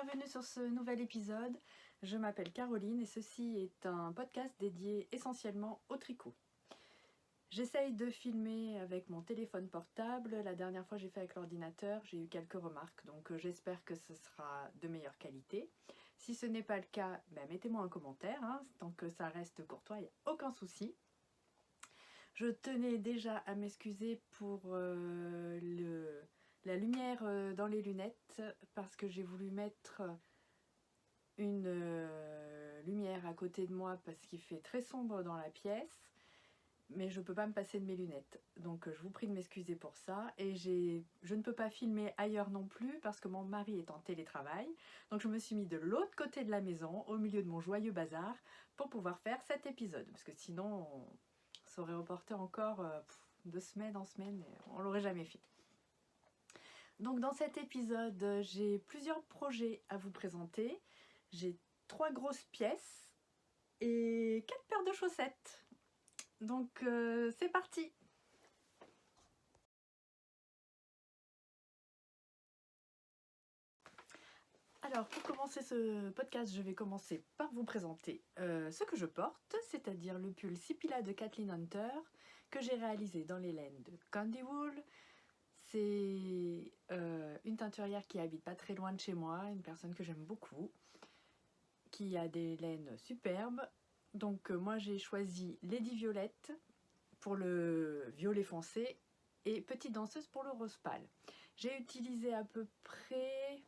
bienvenue sur ce nouvel épisode. Je m'appelle Caroline et ceci est un podcast dédié essentiellement au tricot. J'essaye de filmer avec mon téléphone portable. La dernière fois j'ai fait avec l'ordinateur, j'ai eu quelques remarques, donc j'espère que ce sera de meilleure qualité. Si ce n'est pas le cas, mettez-moi un commentaire, tant que ça reste courtois, il n'y a aucun souci. Je tenais déjà à m'excuser pour la lumière dans les lunettes parce que j'ai voulu mettre une lumière à côté de moi parce qu'il fait très sombre dans la pièce, mais je ne peux pas me passer de mes lunettes. Donc je vous prie de m'excuser pour ça. Et je ne peux pas filmer ailleurs non plus parce que mon mari est en télétravail. Donc je me suis mis de l'autre côté de la maison, au milieu de mon joyeux bazar, pour pouvoir faire cet épisode. Parce que sinon, ça aurait reporté encore de semaine en semaine et on l'aurait jamais fait. Donc dans cet épisode, j'ai plusieurs projets à vous présenter. J'ai 3 grosses pièces et 4 paires de chaussettes. Donc c'est parti! Alors pour commencer ce podcast, je vais commencer par vous présenter ce que je porte, c'est-à-dire le pull Sipila de Kathleen Hunter que j'ai réalisé dans les laines de Candy Wool. C'est une teinturière qui habite pas très loin de chez moi, une personne que j'aime beaucoup, qui a des laines superbes. Donc moi j'ai choisi Lady Violette pour le violet foncé et Petite Danseuse pour le rose pâle. J'ai utilisé à peu près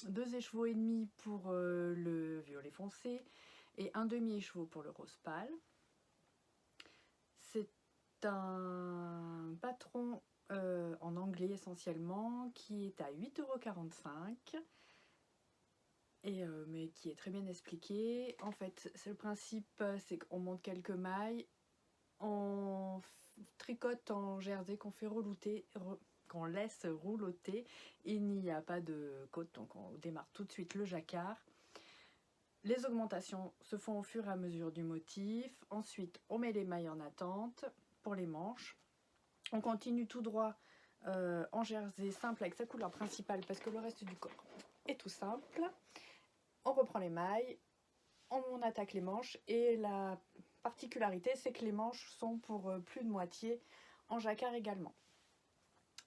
2 écheveaux et demi pour le violet foncé et un demi-écheveau pour le rose pâle. C'est un patron en anglais essentiellement qui est à 8,45 € mais qui est très bien expliqué. En fait, c'est le principe, c'est qu'on monte quelques mailles, on tricote en jersey qu'on fait relouter, qu'on laisse rouloter. Il n'y a pas de côte, donc on démarre tout de suite le jacquard. Les augmentations se font au fur et à mesure du motif. Ensuite, on met les mailles en attente pour les manches. On continue tout droit en jersey simple avec sa couleur principale parce que le reste du corps est tout simple. On reprend les mailles, on attaque les manches et la particularité c'est que les manches sont pour plus de moitié en jacquard également.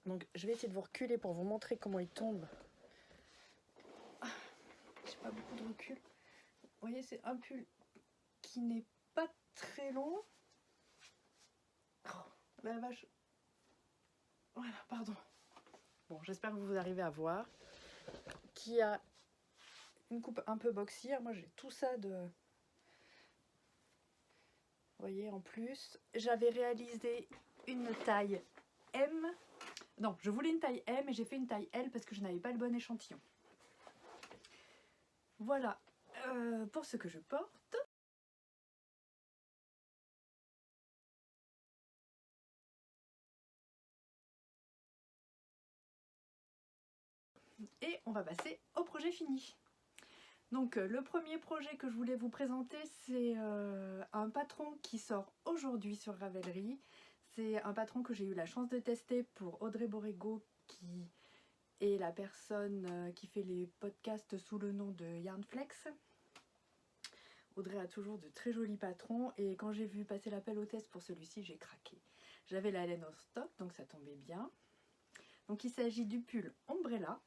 Donc je vais essayer de vous reculer pour vous montrer comment il tombe. J'ai pas beaucoup de recul. Vous voyez, c'est un pull qui n'est pas très long. Oh, la vache. Voilà, pardon. Bon, j'espère que vous arrivez à voir. Qui a une coupe un peu boxy. Moi, j'ai tout ça de... Vous voyez, en plus, j'avais réalisé une taille M. Non, je voulais une taille M et j'ai fait une taille L parce que je n'avais pas le bon échantillon. Voilà pour ce que je porte. Et on va passer au projet fini. Donc le premier projet que je voulais vous présenter, c'est un patron qui sort aujourd'hui sur Ravelry. C'est un patron que j'ai eu la chance de tester pour Audrey Borrego, qui est la personne qui fait les podcasts sous le nom de Yarnflex. Audrey a toujours de très jolis patrons et quand j'ai vu passer l'appel au test pour celui-ci, j'ai craqué. J'avais la laine au stock, donc ça tombait bien. Donc il s'agit du pull Ombrella.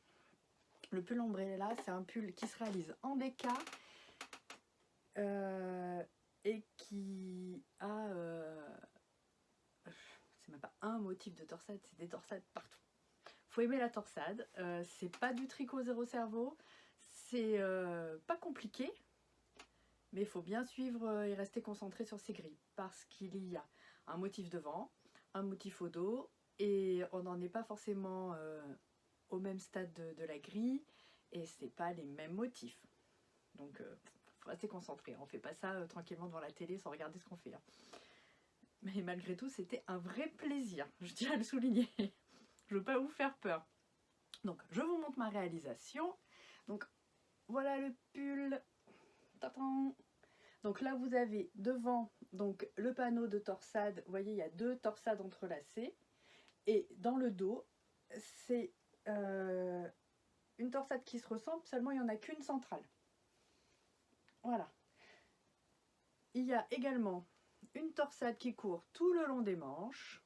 Le pull Ombrella, c'est un pull qui se réalise en déca et qui a... c'est même pas un motif de torsade, c'est des torsades partout. Faut aimer la torsade. C'est pas du tricot zéro cerveau. C'est pas compliqué. Mais il faut bien suivre et rester concentré sur ces grilles. Parce qu'il y a un motif devant, un motif au dos. Et on n'en est pas forcément au même stade de la grille. Et c'est pas les mêmes motifs. Donc faut rester concentré. On fait pas ça tranquillement devant la télé sans regarder ce qu'on fait. Mais malgré tout, c'était un vrai plaisir. Je tiens à le souligner. Je veux pas vous faire peur. Donc je vous montre ma réalisation. Donc voilà le pull. Tadam. Donc là vous avez devant donc, le panneau de torsade. Vous voyez, il y a 2 torsades entrelacées. Et dans le dos, c'est une torsade qui se ressemble, seulement il n'y en a qu'une centrale. Voilà. Il y a également une torsade qui court tout le long des manches.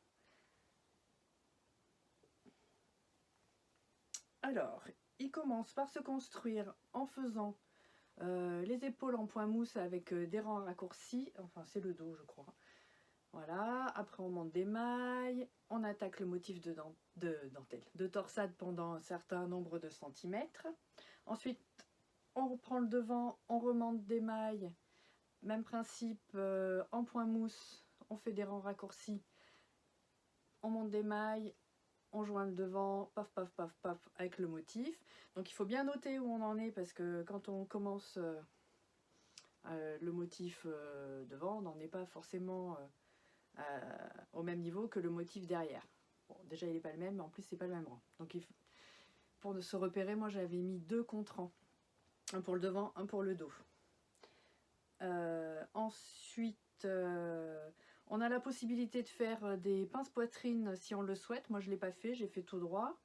Alors, il commence par se construire en faisant les épaules en point mousse avec des rangs raccourcis. Enfin, c'est le dos, je crois. Voilà. Après, on monte des mailles. On attaque le motif de dentelle, de torsade pendant un certain nombre de centimètres. Ensuite, on reprend le devant, on remonte des mailles. Même principe, en point mousse, on fait des rangs raccourcis. On monte des mailles, on joint le devant, paf, paf, paf, paf, avec le motif. Donc il faut bien noter où on en est, parce que quand on commence le motif devant, on n'en est pas forcément au même niveau que le motif derrière. Bon, déjà il n'est pas le même, mais en plus c'est pas le même rang. Donc pour se repérer, moi j'avais mis 2 contrants. Un pour le devant, un pour le dos. Ensuite, on a la possibilité de faire des pinces poitrine si on le souhaite. Moi je ne l'ai pas fait, j'ai fait tout droit.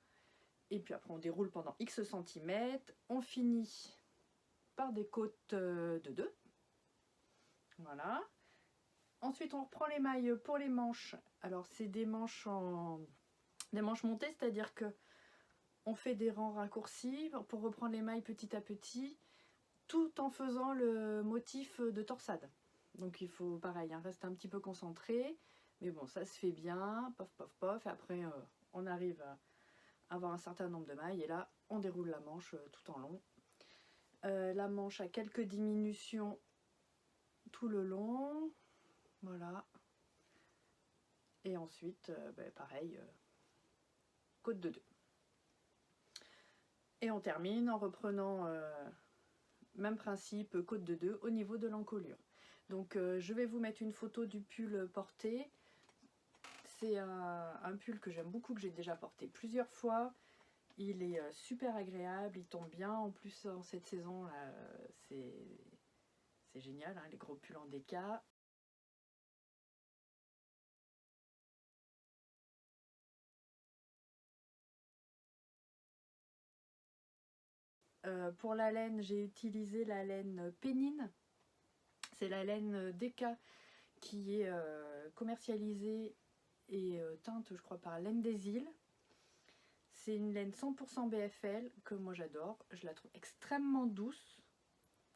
Et puis après on déroule pendant X centimètres. On finit par des côtes de 2. Voilà. Ensuite on reprend les mailles pour les manches. Alors c'est des manches montées, c'est-à-dire que on fait des rangs raccourcis pour reprendre les mailles petit à petit, tout en faisant le motif de torsade. Donc il faut pareil, hein, rester un petit peu concentré, mais bon, ça se fait bien, pof pof pof, et après on arrive à avoir un certain nombre de mailles, et là on déroule la manche tout en long. La manche a quelques diminutions tout le long, voilà. Et ensuite, pareil, côte de 2. Et on termine en reprenant même principe, côte de 2 au niveau de l'encolure. Donc je vais vous mettre une photo du pull porté. C'est un pull que j'aime beaucoup, que j'ai déjà porté plusieurs fois. Il est super agréable, il tombe bien. En plus en cette saison là, c'est génial, hein, les gros pulls en déca. Pour la laine, j'ai utilisé la laine Pénine. C'est la laine Deka qui est commercialisée et teinte, je crois, par Laine des Îles. C'est une laine 100% BFL que moi j'adore. Je la trouve extrêmement douce,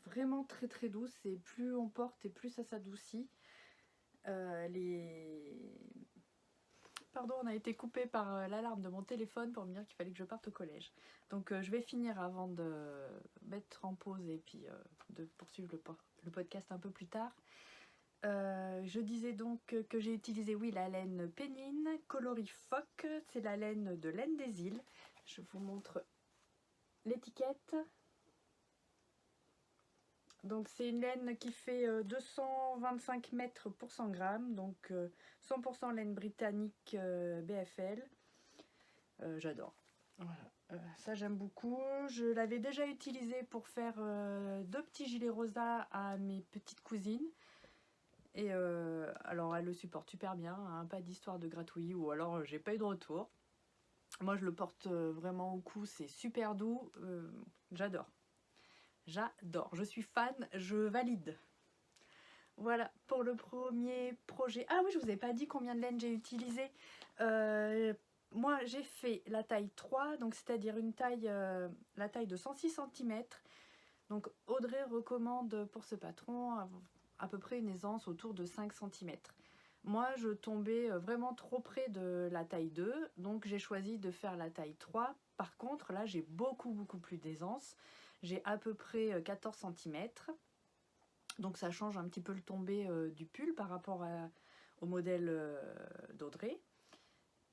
vraiment très très douce. Et plus on porte et plus ça s'adoucit. Pardon, on a été coupé par l'alarme de mon téléphone pour me dire qu'il fallait que je parte au collège. Donc je vais finir avant de mettre en pause et puis de poursuivre le podcast un peu plus tard. Je disais donc que j'ai utilisé, oui, la laine Pénine, coloris phoque, c'est la laine de Laine des Îles. Je vous montre l'étiquette. Donc c'est une laine qui fait 225 mètres pour 100 grammes, donc 100% laine britannique BFL. J'adore. Voilà. Ça j'aime beaucoup. Je l'avais déjà utilisé pour faire 2 petits gilets rosa à mes petites cousines. Et alors elle le supporte super bien, hein, pas d'histoire de gratouillis, ou alors j'ai pas eu de retour. Moi je le porte vraiment au cou, c'est super doux, j'adore. J'adore, je suis fan, je valide. Voilà pour le premier projet. Ah oui, je vous ai pas dit combien de laine j'ai utilisé. Moi j'ai fait la taille 3, donc c'est-à-dire une taille, la taille de 106 cm. Donc Audrey recommande pour ce patron à peu près une aisance autour de 5 cm. Moi, je tombais vraiment trop près de la taille 2, donc j'ai choisi de faire la taille 3. Par contre, là, j'ai beaucoup plus d'aisance. J'ai à peu près 14 cm. Donc ça change un petit peu le tombé du pull par rapport au modèle d'Audrey.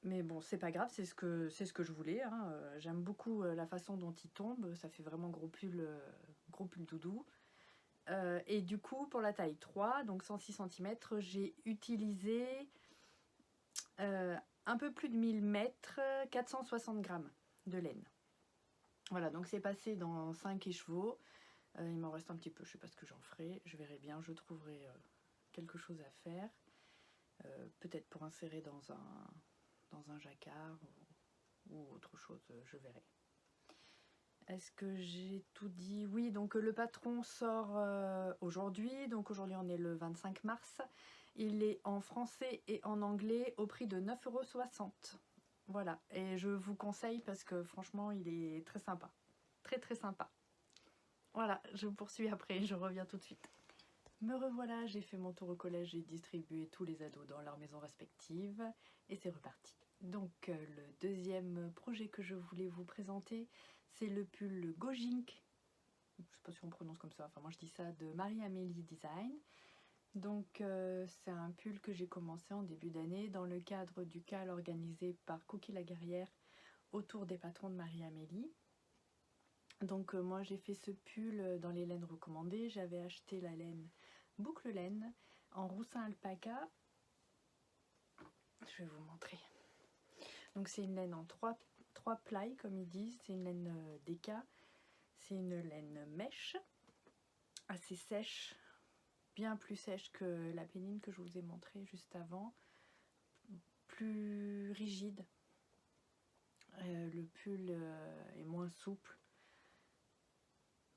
Mais bon, c'est pas grave, c'est ce que je voulais, hein. J'aime beaucoup la façon dont il tombe, ça fait vraiment gros pull doudou. Et du coup, pour la taille 3, donc 106 cm, j'ai utilisé un peu plus de 1000 mètres, 460 grammes de laine. Voilà, donc c'est passé dans 5 écheveaux. Il m'en reste un petit peu, je sais pas ce que j'en ferai, je verrai bien, je trouverai quelque chose à faire. Peut-être pour insérer dans un jacquard ou autre chose, je verrai. Est-ce que j'ai tout dit? Oui, donc le patron sort aujourd'hui. Donc aujourd'hui, on est le 25 mars. Il est en français et en anglais au prix de 9,60 €. Voilà, et je vous conseille parce que franchement, il est très sympa. Très très sympa. Voilà, je poursuis après, je reviens tout de suite. Me revoilà, j'ai fait mon tour au collège, j'ai distribué tous les ados dans leurs maisons respectives et c'est reparti. Donc le deuxième projet que je voulais vous présenter, c'est le pull Gojink, je ne sais pas si on prononce comme ça, enfin moi je dis ça, de Marie-Amélie Design. Donc c'est un pull que j'ai commencé en début d'année dans le cadre du CAL organisé par Cookie la Guerrière autour des patrons de Marie-Amélie. Donc moi j'ai fait ce pull dans les laines recommandées, j'avais acheté la laine boucle laine en roussin alpaca. Je vais vous montrer. Donc c'est une laine en 3 ply comme ils disent, c'est une laine déca, c'est une laine mèche, assez sèche, bien plus sèche que la péline que je vous ai montré juste avant, plus rigide. Le pull est moins souple.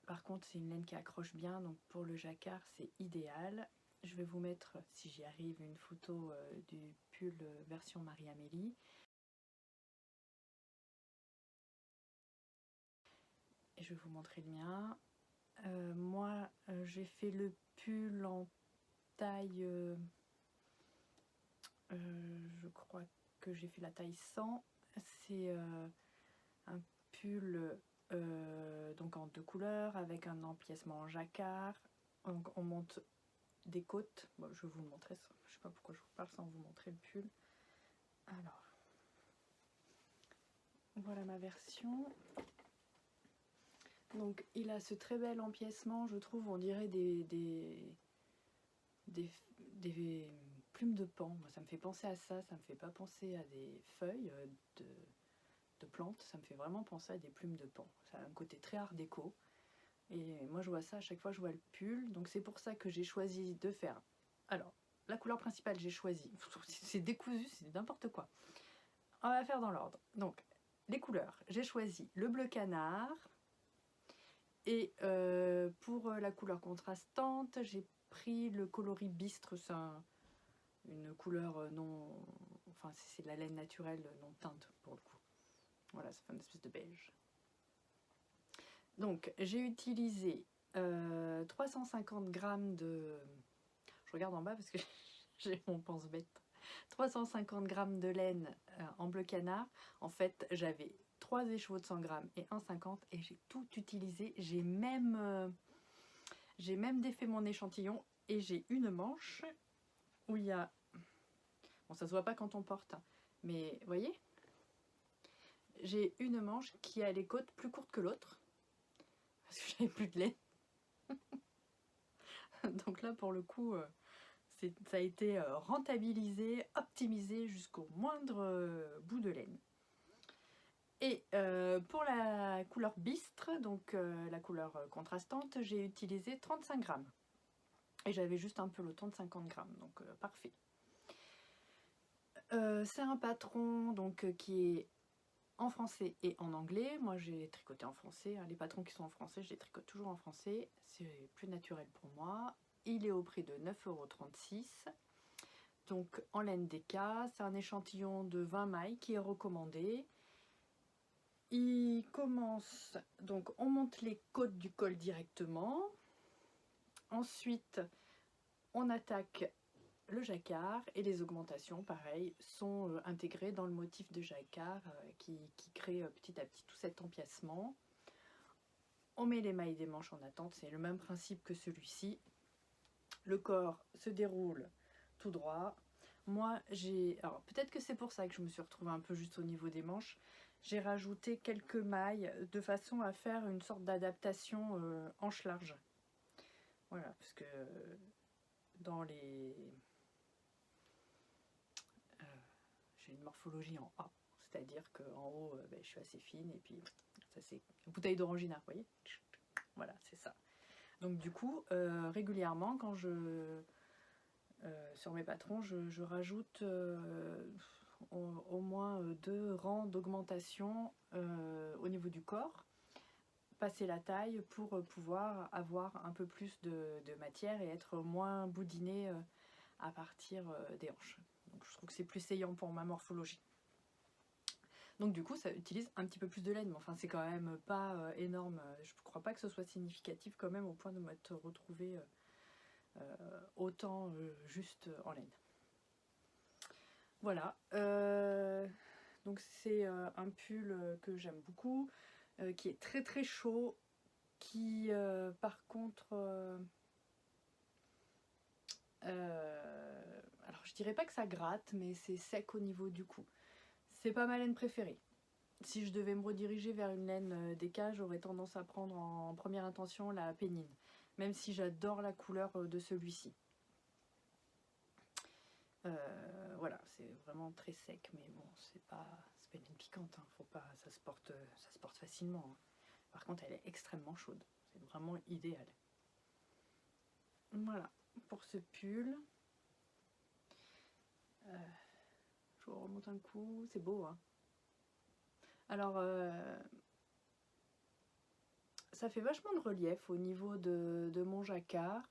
Par contre, c'est une laine qui accroche bien, donc pour le jacquard, c'est idéal. Je vais vous mettre, si j'y arrive, une photo du pull version Marie-Amélie. Et je vais vous montrer le mien. Moi, j'ai fait le pull en taille... je crois que j'ai fait la taille 100. C'est un pull donc en 2 couleurs avec un empiècement en jacquard. Donc on monte des côtes. Bon, je vais vous le montrer. Je sais pas pourquoi je vous parle sans vous montrer le pull. Alors, voilà ma version. Donc il a ce très bel empiècement, je trouve, on dirait des plumes de paon. Moi, ça me fait penser à ça me fait pas penser à des feuilles de plantes, ça me fait vraiment penser à des plumes de paon. Ça a un côté très art déco. Et moi je vois ça à chaque fois que je vois le pull, donc c'est pour ça que j'ai choisi de faire. Alors, la couleur principale j'ai choisi, c'est décousu, c'est n'importe quoi. On va faire dans l'ordre. Donc, les couleurs, j'ai choisi le bleu canard, et pour la couleur contrastante, j'ai pris le coloris bistre, c'est une couleur non... Enfin, c'est de la laine naturelle, non teinte pour le coup. Voilà, ça fait une espèce de beige. Donc, j'ai utilisé 350 grammes de... Je regarde en bas parce que j'ai mon pense-bête. 350 grammes de laine en bleu canard. En fait, j'avais 3 écheveaux de 100 grammes et 1,50 et j'ai tout utilisé. J'ai même défait mon échantillon et j'ai une manche où il y a... Bon, ça se voit pas quand on porte, hein, mais vous voyez, j'ai une manche qui a les côtes plus courtes que l'autre parce que j'avais plus de laine. Donc là, pour le coup, ça a été rentabilisé, optimisé jusqu'au moindre bout de laine. Et pour la couleur bistre, donc la couleur contrastante, j'ai utilisé 35 grammes. Et j'avais juste un peloton de 50 grammes, donc parfait. C'est un patron donc, qui est en français et en anglais. Moi j'ai tricoté en français, hein. Les patrons qui sont en français, je les tricote toujours en français. C'est plus naturel pour moi. Il est au prix de 9,36 €. Donc en laine déca, c'est un échantillon de 20 mailles qui est recommandé. Il commence, donc on monte les côtes du col directement. Ensuite, on attaque le jacquard et les augmentations, pareil, sont intégrées dans le motif de jacquard qui crée petit à petit tout cet empiècement. On met les mailles des manches en attente, c'est le même principe que celui-ci. Le corps se déroule tout droit. Moi, alors peut-être que c'est pour ça que je me suis retrouvée un peu juste au niveau des manches. J'ai rajouté quelques mailles de façon à faire une sorte d'adaptation hanche large. Voilà, parce que dans les... j'ai une morphologie en A, c'est-à-dire qu'en haut, je suis assez fine, et puis ça c'est une bouteille d'orangina, vous voyez. Voilà, c'est ça. Donc du coup, régulièrement, quand sur mes patrons, je rajoute au moins 2 rangs d'augmentation au niveau du corps. passer la taille pour pouvoir avoir un peu plus de matière et être moins boudiné à partir des hanches. Donc je trouve que c'est plus saillant pour ma morphologie. Donc du coup ça utilise un petit peu plus de laine, mais enfin c'est quand même pas énorme. Je ne crois pas que ce soit significatif quand même au point de m'être retrouvée autant juste en laine. Voilà, donc c'est un pull que j'aime beaucoup, qui est très très chaud, qui par contre, alors je dirais pas que ça gratte, mais c'est sec au niveau du cou. C'est pas ma laine préférée. Si je devais me rediriger vers une laine d'écaille, j'aurais tendance à prendre en première intention la pénine, même si j'adore la couleur de celui-ci. Voilà, c'est vraiment très sec, mais bon, c'est pas une laine piquante, hein, faut pas, ça se porte facilement. Hein. Par contre, elle est extrêmement chaude, c'est vraiment idéal. Voilà, pour ce pull. Je vous remonte un coup, c'est beau, hein. Alors, ça fait vachement de relief au niveau de mon jacquard.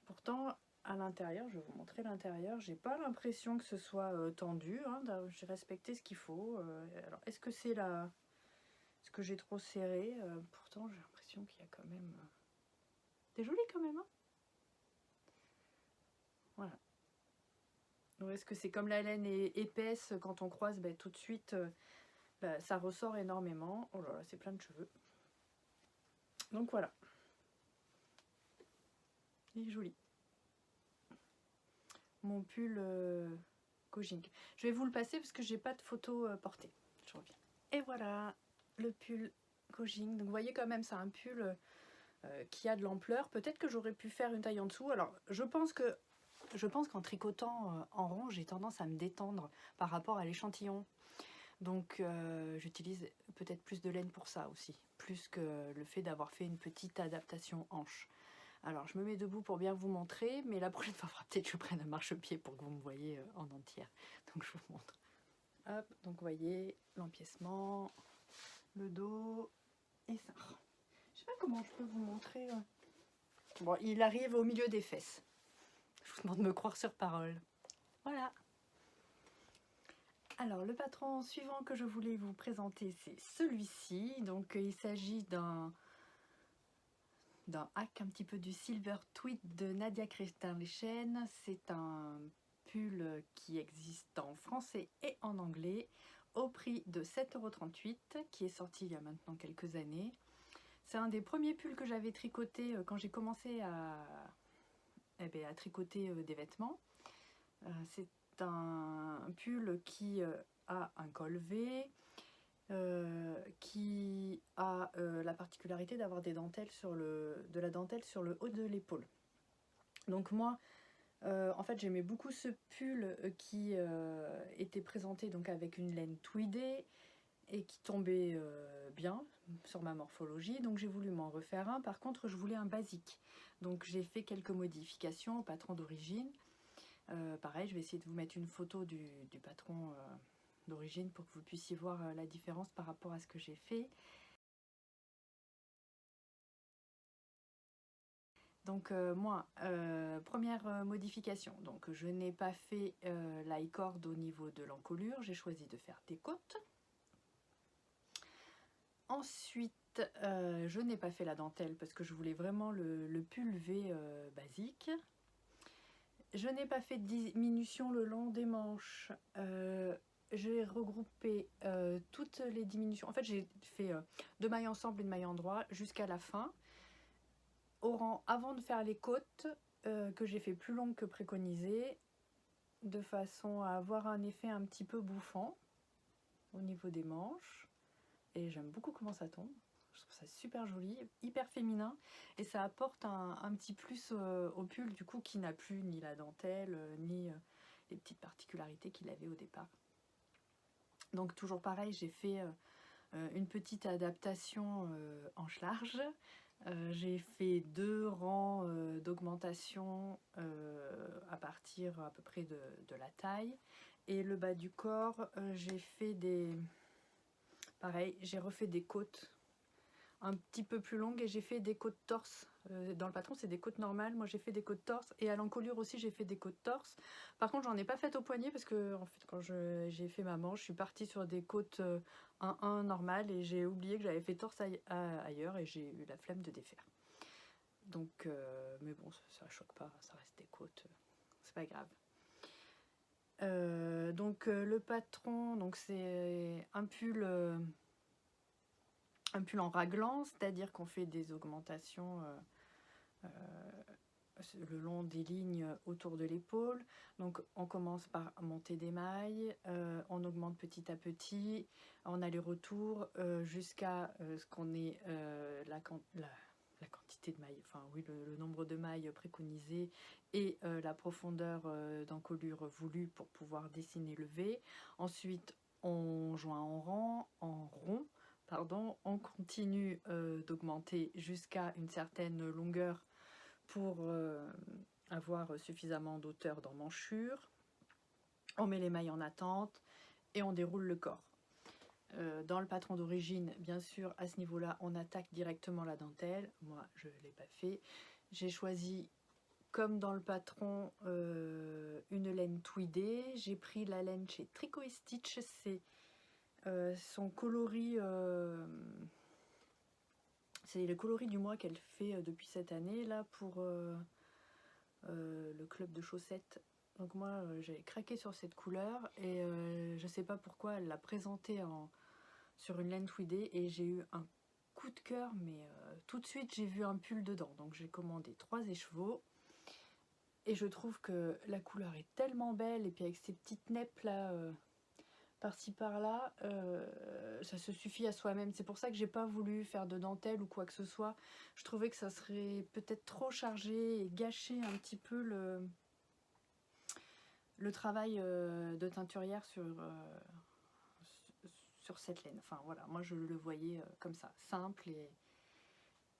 Pourtant, à l'intérieur, je vais vous montrer l'intérieur, j'ai pas l'impression que ce soit tendu, hein, j'ai respecté ce qu'il faut. Alors, est-ce que c'est là, est-ce que j'ai trop serré? Pourtant, j'ai l'impression qu'il y a quand même... C'est joli quand même, hein. Voilà. Ou est-ce que c'est comme la laine est épaisse, quand on croise, ben, tout de suite, ça ressort énormément. Oh là là, c'est plein de cheveux. Donc voilà. Il est joli. Mon pull Kojing. Je vais vous le passer parce que j'ai pas de photo portée. Je reviens. Et voilà, le pull Kojing. Donc vous voyez quand même, c'est un pull qui a de l'ampleur. Peut-être que j'aurais pu faire une taille en dessous. Alors je pense qu'en tricotant en rond, j'ai tendance à me détendre par rapport à l'échantillon. Donc j'utilise peut-être plus de laine pour ça aussi, plus que le fait d'avoir fait une petite adaptation hanche. Alors je me mets debout pour bien vous montrer, mais la prochaine fois, il faudra peut-être que je prenne un marchepied pour que vous me voyez en entière. Donc je vous montre. Hop, donc vous voyez l'empiècement, le dos et ça. Je sais pas comment je peux vous montrer. Bon, il arrive au milieu des fesses. Je vous demande de me croire sur parole. Voilà. Alors le patron suivant que je voulais vous présenter, c'est celui-ci. Donc il s'agit d'un hack un petit peu du Silver Tweed de Nadia Christenlichen. C'est un pull qui existe en français et en anglais au prix de 7,38 €, qui est sorti il y a maintenant quelques années. C'est un des premiers pulls que j'avais tricoté quand j'ai commencé à tricoter des vêtements. C'est un pull qui a un col V, qui a la particularité d'avoir de la dentelle sur le haut de l'épaule. Donc moi, en fait, j'aimais beaucoup ce pull qui était présenté donc avec une laine tweedée et qui tombait bien sur ma morphologie, donc j'ai voulu m'en refaire un. Par contre, je voulais un basique, donc j'ai fait quelques modifications au patron d'origine. Pareil, je vais essayer de vous mettre une photo du patron d'origine pour que vous puissiez voir la différence par rapport à ce que j'ai fait. Donc moi, première modification, donc je n'ai pas fait la I-cord au niveau de l'encolure, j'ai choisi de faire des côtes. Ensuite, je n'ai pas fait la dentelle parce que je voulais vraiment le pull V basique. Je n'ai pas fait de diminution le long des manches. J'ai regroupé toutes les diminutions. En fait, j'ai fait 2 mailles ensemble, une maille en droit jusqu'à la fin. Au rang avant de faire les côtes, que j'ai fait plus longues que préconisé, de façon à avoir un effet un petit peu bouffant au niveau des manches. Et j'aime beaucoup comment ça tombe. Je trouve ça super joli, hyper féminin, et ça apporte un petit plus au pull du coup, qui n'a plus ni la dentelle ni les petites particularités qu'il avait au départ. Donc toujours pareil, j'ai fait une petite adaptation hanche large. J'ai fait 2 rangs d'augmentation à partir à peu près de la taille, et le bas du corps, j'ai fait des... Pareil, j'ai refait des côtes un petit peu plus longues et j'ai fait des côtes torse. Dans le patron, c'est des côtes normales. Moi, j'ai fait des côtes torse et à l'encolure aussi, j'ai fait des côtes torse. Par contre, j'en ai pas fait au poignet parce que en fait, quand j'ai fait ma manche, je suis partie sur des côtes 1-1 normales et j'ai oublié que j'avais fait torse ailleurs et j'ai eu la flemme de défaire. Donc, mais bon, ça choque pas, ça reste des côtes, c'est pas grave. Donc le patron, donc c'est un pull en raglan, c'est-à-dire qu'on fait des augmentations le long des lignes autour de l'épaule. Donc on commence par monter des mailles, on augmente petit à petit, en aller-retour jusqu'à ce qu'on ait la quantité de mailles, enfin oui, le nombre de mailles préconisées et la profondeur d'encolure voulue pour pouvoir dessiner le V. Ensuite, on joint en rond, pardon, on continue d'augmenter jusqu'à une certaine longueur pour avoir suffisamment d'auteur d'emmanchure. On met les mailles en attente et on déroule le corps. Dans le patron d'origine, bien sûr, à ce niveau-là, on attaque directement la dentelle. Moi, je ne l'ai pas fait. J'ai choisi, comme dans le patron, une laine tweedée. J'ai pris la laine chez Tricot & Stitch. C'est son coloris... c'est le coloris du mois qu'elle fait depuis cette année, là, pour le club de chaussettes. Donc moi, j'ai craqué sur cette couleur et je sais pas pourquoi elle l'a présentée sur une laine tweedée et j'ai eu un coup de cœur, mais tout de suite j'ai vu un pull dedans. Donc j'ai commandé 3 écheveaux et je trouve que la couleur est tellement belle et puis avec ces petites neppes là par-ci par-là, ça se suffit à soi-même. C'est pour ça que j'ai pas voulu faire de dentelle ou quoi que ce soit. Je trouvais que ça serait peut-être trop chargé et gâcher un petit peu le travail de teinturière sur cette laine. Enfin voilà, moi je le voyais comme ça, simple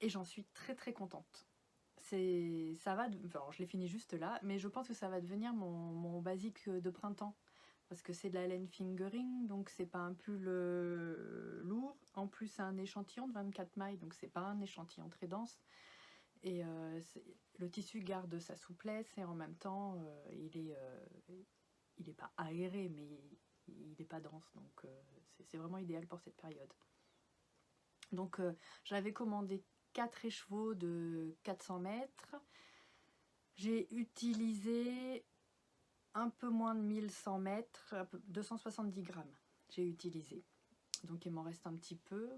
et j'en suis très très contente. Ça va, alors je l'ai fini juste là, mais je pense que ça va devenir mon basique de printemps. Parce que c'est de la laine fingering, donc c'est pas un pull lourd. En plus, c'est un échantillon de 24 mailles, donc c'est pas un échantillon très dense. Et le tissu garde sa souplesse et en même temps, il est pas aéré, mais il n'est pas dense. Donc c'est vraiment idéal pour cette période. Donc j'avais commandé 4 écheveaux de 400 mètres. J'ai utilisé un peu moins de 1100 mètres, 270 grammes j'ai utilisé. Donc il m'en reste un petit peu.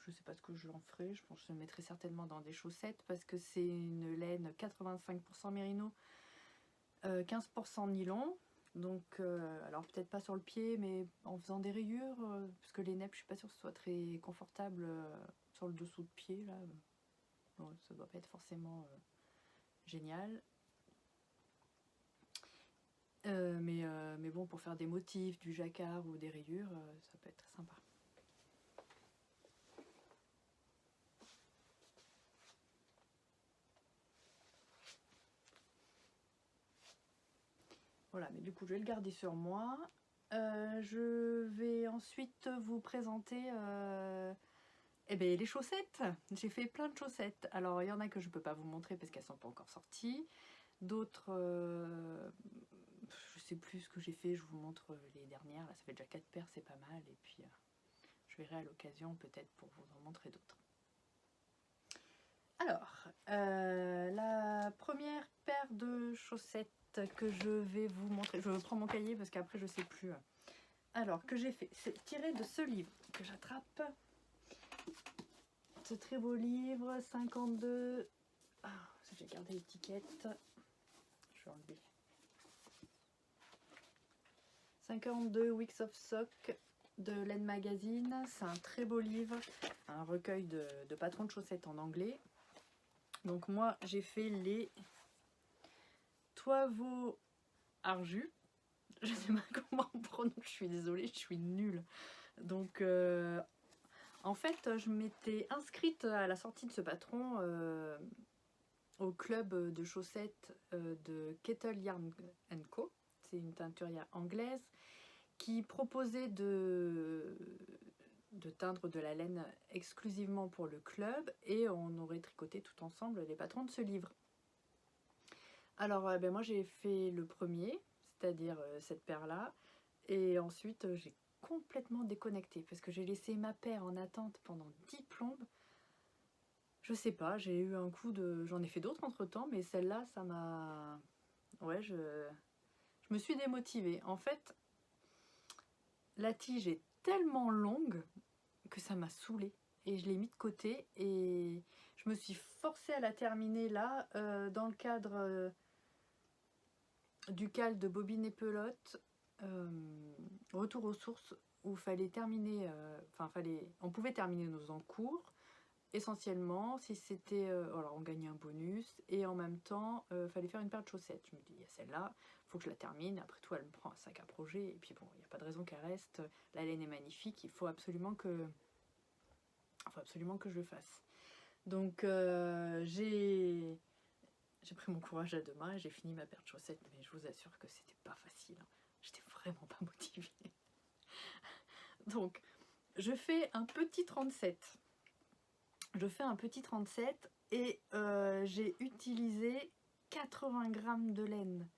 Je sais pas ce que je en ferai. Je pense que je le mettrai certainement dans des chaussettes parce que c'est une laine 85% mérino, 15% nylon. Donc, alors peut-être pas sur le pied, mais en faisant des rayures, parce que les neppes, je suis pas sûre que ce soit très confortable sur le dessous de pied là. Bon, ça doit pas être forcément génial. Mais bon, pour faire des motifs, du jacquard ou des rayures, ça peut être très sympa. Voilà, mais du coup, je vais le garder sur moi. Je vais ensuite vous présenter les chaussettes. J'ai fait plein de chaussettes. Alors, il y en a que je ne peux pas vous montrer parce qu'elles ne sont pas encore sorties. D'autres, je sais plus ce que j'ai fait, je vous montre les dernières. Là, ça fait déjà 4 paires, c'est pas mal. Et puis, je verrai à l'occasion peut-être pour vous en montrer d'autres. Alors, la première paire de chaussettes que je vais vous montrer, je prends mon cahier parce qu'après je sais plus. Alors, que j'ai fait, c'est tiré de ce livre que j'attrape. Ce très beau livre, 52. Ah, j'ai gardé l'étiquette. Je vais enlever. 52 Weeks of Sock de Laine Magazine. C'est un très beau livre, un recueil de patrons de chaussettes en anglais. Donc moi, j'ai fait les Toivo Arju. Je sais pas comment on prononce, je suis désolée, je suis nulle. Donc en fait, je m'étais inscrite à la sortie de ce patron au club de chaussettes de Kettle Yarn Co. C'est une teinturière anglaise qui proposait de teindre de la laine exclusivement pour le club et on aurait tricoté tout ensemble les patrons de ce livre. Alors ben moi j'ai fait le premier, c'est-à-dire cette paire-là, et ensuite j'ai complètement déconnecté parce que j'ai laissé ma paire en attente pendant 10 plombes. Je sais pas, j'ai eu un coup de... J'en ai fait d'autres entre-temps, mais celle-là, ça m'a... Ouais, je me suis démotivée. En fait, la tige est tellement longue que ça m'a saoulée. Et je l'ai mis de côté et je me suis forcée à la terminer là, dans le cadre du cal de Bobine et Pelote, retour aux sources, où fallait terminer, on pouvait terminer nos encours, essentiellement si c'était, alors on gagnait un bonus, et en même temps, fallait faire une paire de chaussettes. Je me dis, il y a celle-là, il faut que je la termine, après tout elle me prend un sac à projet, et puis bon, il n'y a pas de raison qu'elle reste, la laine est magnifique, il faut absolument que je le fasse. Donc j'ai pris mon courage à deux mains et j'ai fini ma paire de chaussettes, mais je vous assure que c'était pas facile. J'étais vraiment pas motivée. Donc, je fais un petit 37. Et j'ai utilisé 80 grammes de laine,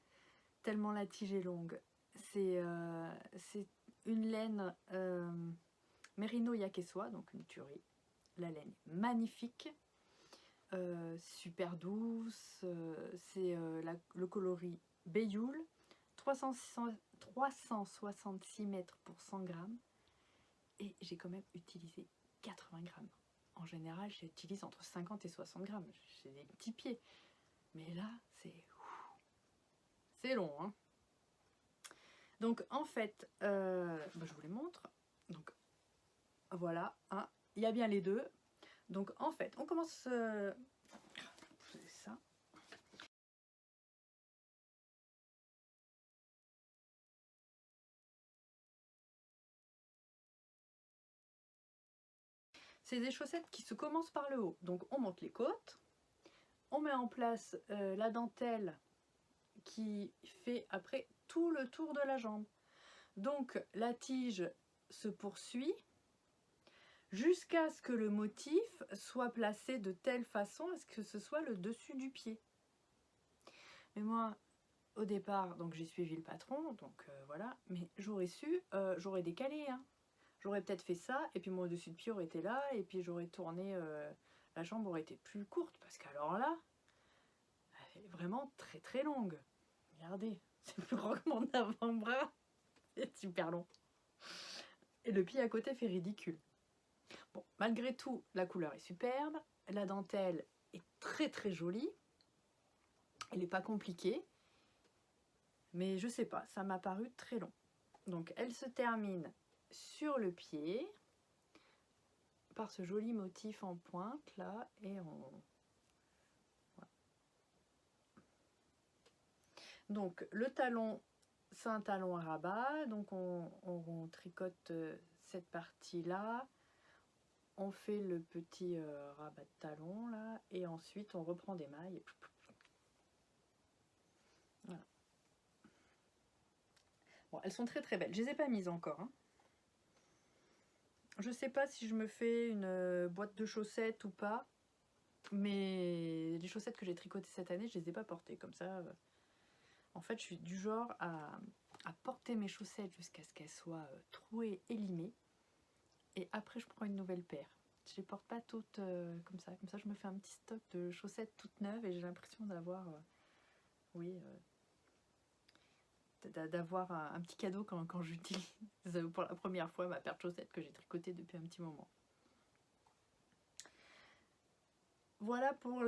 tellement la tige est longue. C'est une laine Merino Yakesoa, donc une tuerie. La laine magnifique. Super douce, c'est le coloris Beyoul, 366 mètres pour 100 grammes, et j'ai quand même utilisé 80 grammes. En général, j'utilise entre 50 et 60 grammes, j'ai des petits pieds, mais là, c'est long, hein. Donc en fait, je vous les montre. Donc voilà, hein, il y a bien les deux. Donc en fait, on commence... ça. C'est des chaussettes qui se commencent par le haut. Donc on monte les côtes, on met en place la dentelle qui fait après tout le tour de la jambe. Donc la tige se poursuit jusqu'à ce que le motif soit placé de telle façon à ce que ce soit le dessus du pied. Mais moi, au départ, donc j'ai suivi le patron, donc voilà, mais j'aurais su, j'aurais décalé, hein. J'aurais peut-être fait ça, et puis mon dessus de pied aurait été là, et puis j'aurais tourné, la jambe aurait été plus courte, parce qu'alors là, elle est vraiment très très longue. Regardez, c'est plus grand que mon avant-bras, c'est super long. Et le pied à côté fait ridicule. Bon, malgré tout, la couleur est superbe, la dentelle est très très jolie, elle n'est pas compliquée, mais je sais pas, ça m'a paru très long. Donc elle se termine sur le pied par ce joli motif en pointe là, et on... Voilà. Donc le talon, c'est un talon à rabat, donc on tricote cette partie là, on fait le petit rabat de talon là, et ensuite on reprend des mailles. Voilà. Bon, elles sont très très belles, je les ai pas mises encore, hein. Je sais pas si je me fais une boîte de chaussettes ou pas, mais les chaussettes que j'ai tricotées cette année, je les ai pas portées comme ça. En fait, je suis du genre à porter mes chaussettes jusqu'à ce qu'elles soient trouées et limées, et après je prends une nouvelle paire. Je les porte pas toutes comme ça. Comme ça, je me fais un petit stock de chaussettes toutes neuves et j'ai l'impression d'avoir, d'avoir un petit cadeau quand j'utilise pour la première fois ma paire de chaussettes que j'ai tricotée depuis un petit moment. Voilà pour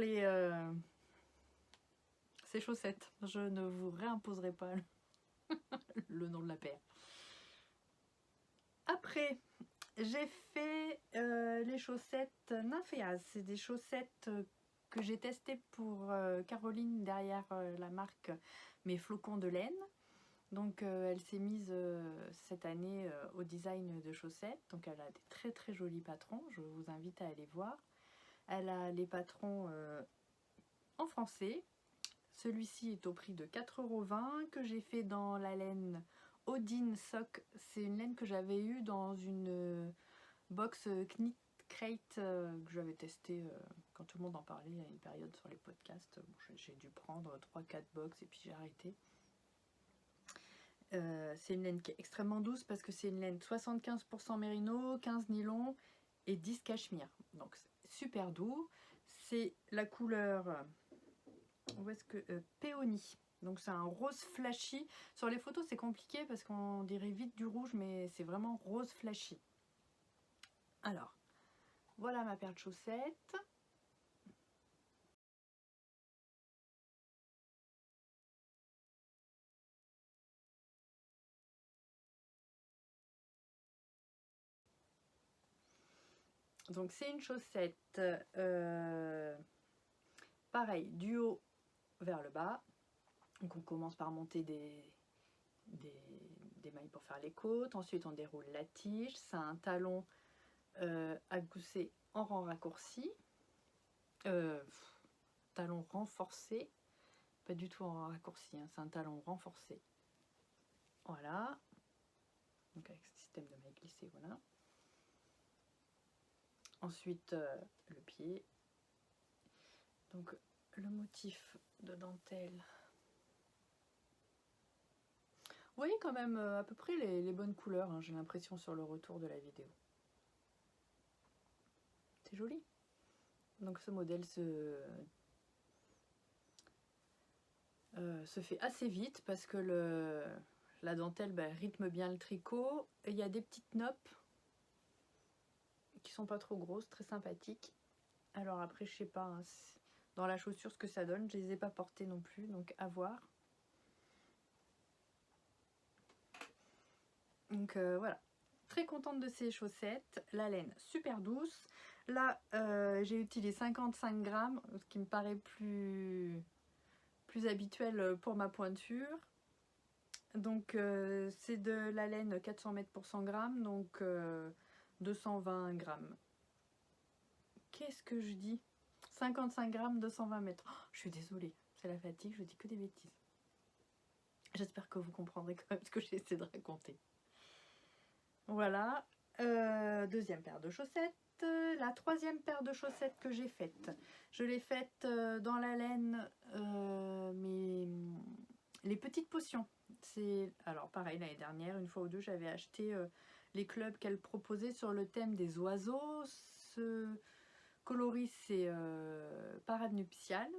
ces chaussettes. Je ne vous réimposerai pas le nom de la paire. Après, j'ai fait les chaussettes Nymphéas. C'est des chaussettes que j'ai testées pour Caroline derrière la marque Mes Flocons de laine. Donc elle s'est mise cette année au design de chaussettes. Donc elle a des très très jolis patrons. Je vous invite à aller voir. Elle a les patrons en français. Celui-ci est au prix de 4,20 € que j'ai fait dans la laine Odin Sock. C'est une laine que j'avais eue dans une box Knit Crate que j'avais testé quand tout le monde en parlait à une période sur les podcasts. Bon, j'ai dû prendre 3-4 box et puis j'ai arrêté. C'est une laine qui est extrêmement douce parce que c'est une laine 75% mérino, 15 nylon et 10 cachemire. Donc c'est super doux. C'est la couleur où est-ce que péonie. Donc c'est un rose flashy. Sur les photos c'est compliqué parce qu'on dirait vite du rouge, mais c'est vraiment rose flashy. Alors, voilà ma paire de chaussettes. Donc c'est une chaussette pareil, du haut vers le bas. Donc on commence par monter des mailles pour faire les côtes. Ensuite on déroule la tige. Ça a un talon à gousset en rang raccourci. Talon renforcé. Pas du tout en rang raccourci, hein, c'est un talon renforcé. Voilà. Donc avec ce système de mailles glissées, voilà. Ensuite le pied. Donc le motif de dentelle. Vous voyez quand même à peu près les bonnes couleurs, hein, j'ai l'impression sur le retour de la vidéo. C'est joli. Donc ce modèle se fait assez vite parce que la dentelle rythme bien le tricot. Il y a des petites noppes qui sont pas trop grosses, très sympathiques. Alors après je sais pas hein, dans la chaussure ce que ça donne, je les ai pas portées non plus, donc à voir. Donc voilà, très contente de ces chaussettes, la laine super douce. Là j'ai utilisé 55 grammes, ce qui me paraît plus habituel pour ma pointure. Donc c'est de la laine 400 mètres pour 100 grammes, donc 220 grammes. Qu'est-ce que je dis? 55 grammes, 220 mètres. Oh, je suis désolée, c'est la fatigue, je dis que des bêtises. J'espère que vous comprendrez quand même ce que j'essaie de raconter. Voilà, deuxième paire de chaussettes. La troisième paire de chaussettes que j'ai faite, je l'ai faite dans la laine, mais les petites potions. Alors pareil, l'année dernière, une fois ou deux, j'avais acheté les clubs qu'elle proposait sur le thème des oiseaux. Ce coloris, c'est parade nuptiale.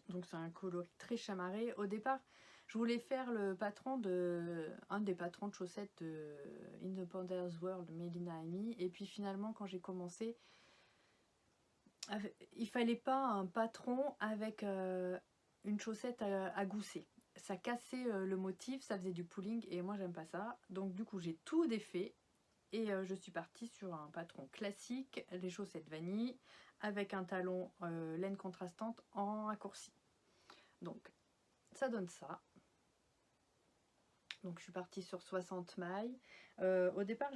Donc c'est un coloris très chamarré. Au départ, je voulais faire un des patrons de chaussettes de Independence World, Mélina Ami. Et puis finalement, quand j'ai commencé, il fallait pas un patron avec une chaussette à gousset. Ça cassait le motif, ça faisait du pulling et moi j'aime pas ça. Donc du coup j'ai tout défait et je suis partie sur un patron classique, les chaussettes vanille, avec un talon laine contrastante en raccourci. Donc ça donne ça. Donc je suis partie sur 60 mailles. Au départ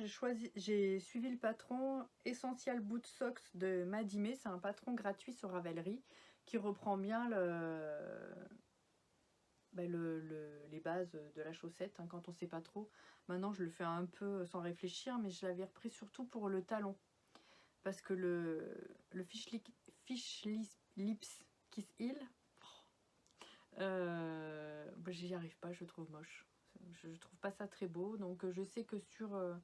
j'ai suivi le patron Essential Boot Socks de Madimé. C'est un patron gratuit sur Ravelry qui reprend bien les bases de la chaussette hein, quand on ne sait pas trop. Maintenant je le fais un peu sans réfléchir, mais je l'avais repris surtout pour le talon. Parce que le Fish Lips Kiss Heel, j'y arrive pas, je le trouve moche. Je trouve pas ça très beau, donc je sais que sur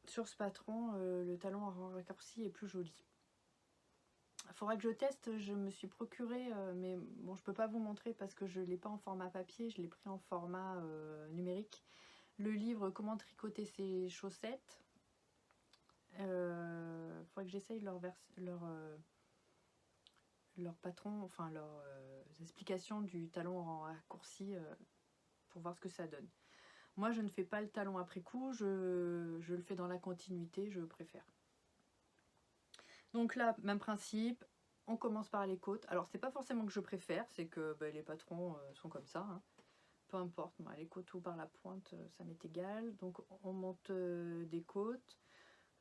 ce patron, le talon en raccourci est plus joli. Il faudra que je teste, je me suis procuré, mais bon, je peux pas vous montrer parce que je l'ai pas en format papier, je l'ai pris en format numérique. Le livre Comment tricoter ses chaussettes. Faudrait que j'essaye leur patron, enfin leurs explications du talon en raccourci pour voir ce que ça donne. Moi je ne fais pas le talon après coup, je le fais dans la continuité, je préfère. Donc là, même principe, on commence par les côtes. Alors c'est pas forcément que je préfère, c'est que les patrons sont comme ça, hein. Peu importe, moi, les côtes ou par la pointe, ça m'est égal. Donc on monte des côtes.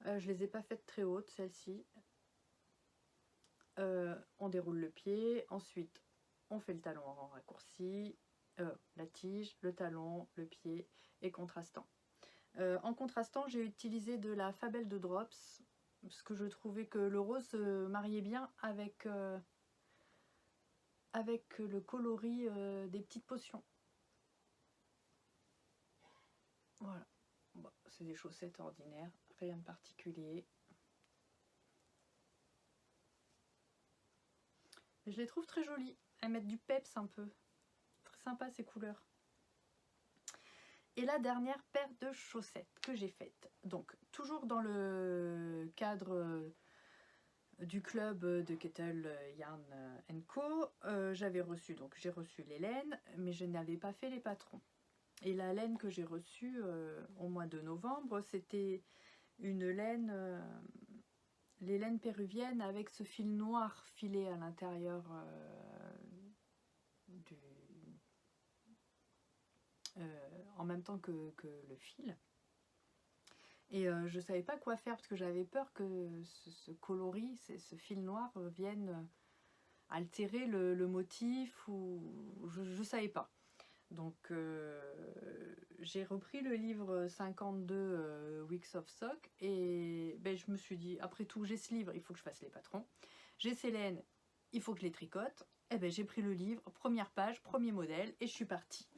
Je les ai pas faites très hautes, celles-ci. On déroule le pied, ensuite on fait le talon en raccourci, la tige, le talon, le pied et contrastant. En contrastant, j'ai utilisé de la Fabelle de Drops, parce que je trouvais que le rose se mariait bien avec, avec le coloris des petites potions. Voilà. Bon, c'est des chaussettes ordinaires, rien de particulier. Mais je les trouve très jolies. Elles mettent du peps un peu. Très sympa ces couleurs. Et la dernière paire de chaussettes que j'ai faite. Donc, toujours dans le cadre du club de Kettle Yarn Co. J'avais reçu, donc j'ai reçu les laines, mais je n'avais pas fait les patrons. Et la laine que j'ai reçue au mois de novembre, c'était une laine, les laines péruviennes avec ce fil noir filé à l'intérieur en même temps que le fil. Et je ne savais pas quoi faire parce que j'avais peur que ce coloris, ce fil noir vienne altérer le motif, ou je ne savais pas. Donc j'ai repris le livre 52 Weeks of Sock et ben, je me suis dit, après tout j'ai ce livre, il faut que je fasse les patrons. J'ai ces laines, il faut que je les tricote. Et ben, j'ai pris le livre, première page, premier modèle et je suis partie.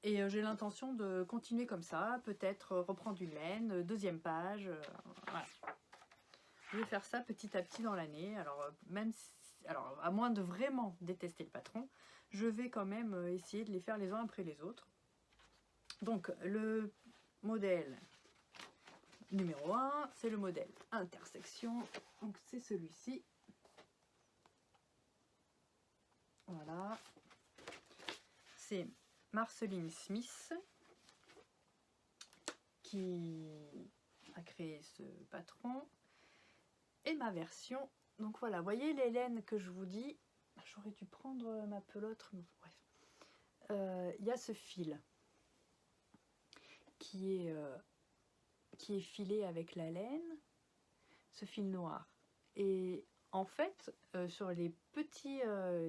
Et j'ai l'intention de continuer comme ça, peut-être reprendre une laine, deuxième page, voilà. Je vais faire ça petit à petit dans l'année. Alors, même si, alors, à moins de vraiment détester le patron, je vais quand même essayer de les faire les uns après les autres. Donc, le modèle numéro 1, c'est le modèle intersection. Donc, c'est celui-ci. Voilà. C'est Marceline Smith qui a créé ce patron. Et ma version, donc voilà, vous voyez les laines que je vous dis, j'aurais dû prendre ma pelote, mais bref. Il y a ce fil qui est filé avec la laine, ce fil noir. Et en fait, sur les petits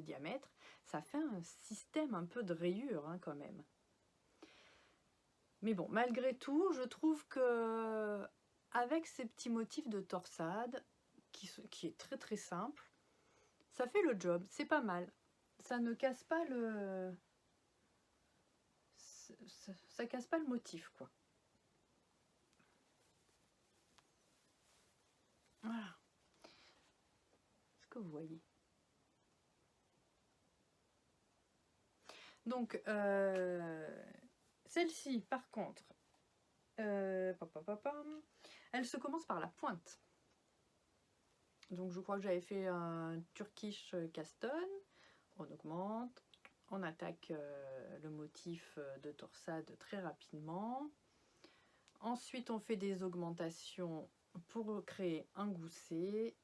diamètres, ça fait un système un peu de rayures hein, quand même. Mais bon, malgré tout, je trouve que avec ces petits motifs de torsade, qui est très très simple, ça fait le job, c'est pas mal. Ça ne casse pas le... Ça casse pas le motif, quoi. Voilà. Est-ce que vous voyez? Donc, celle-ci, par contre, elle se commence par la pointe. Donc, je crois que j'avais fait un Turkish Caston. On augmente, on attaque le motif de torsade très rapidement. Ensuite, on fait des augmentations pour créer un gousset.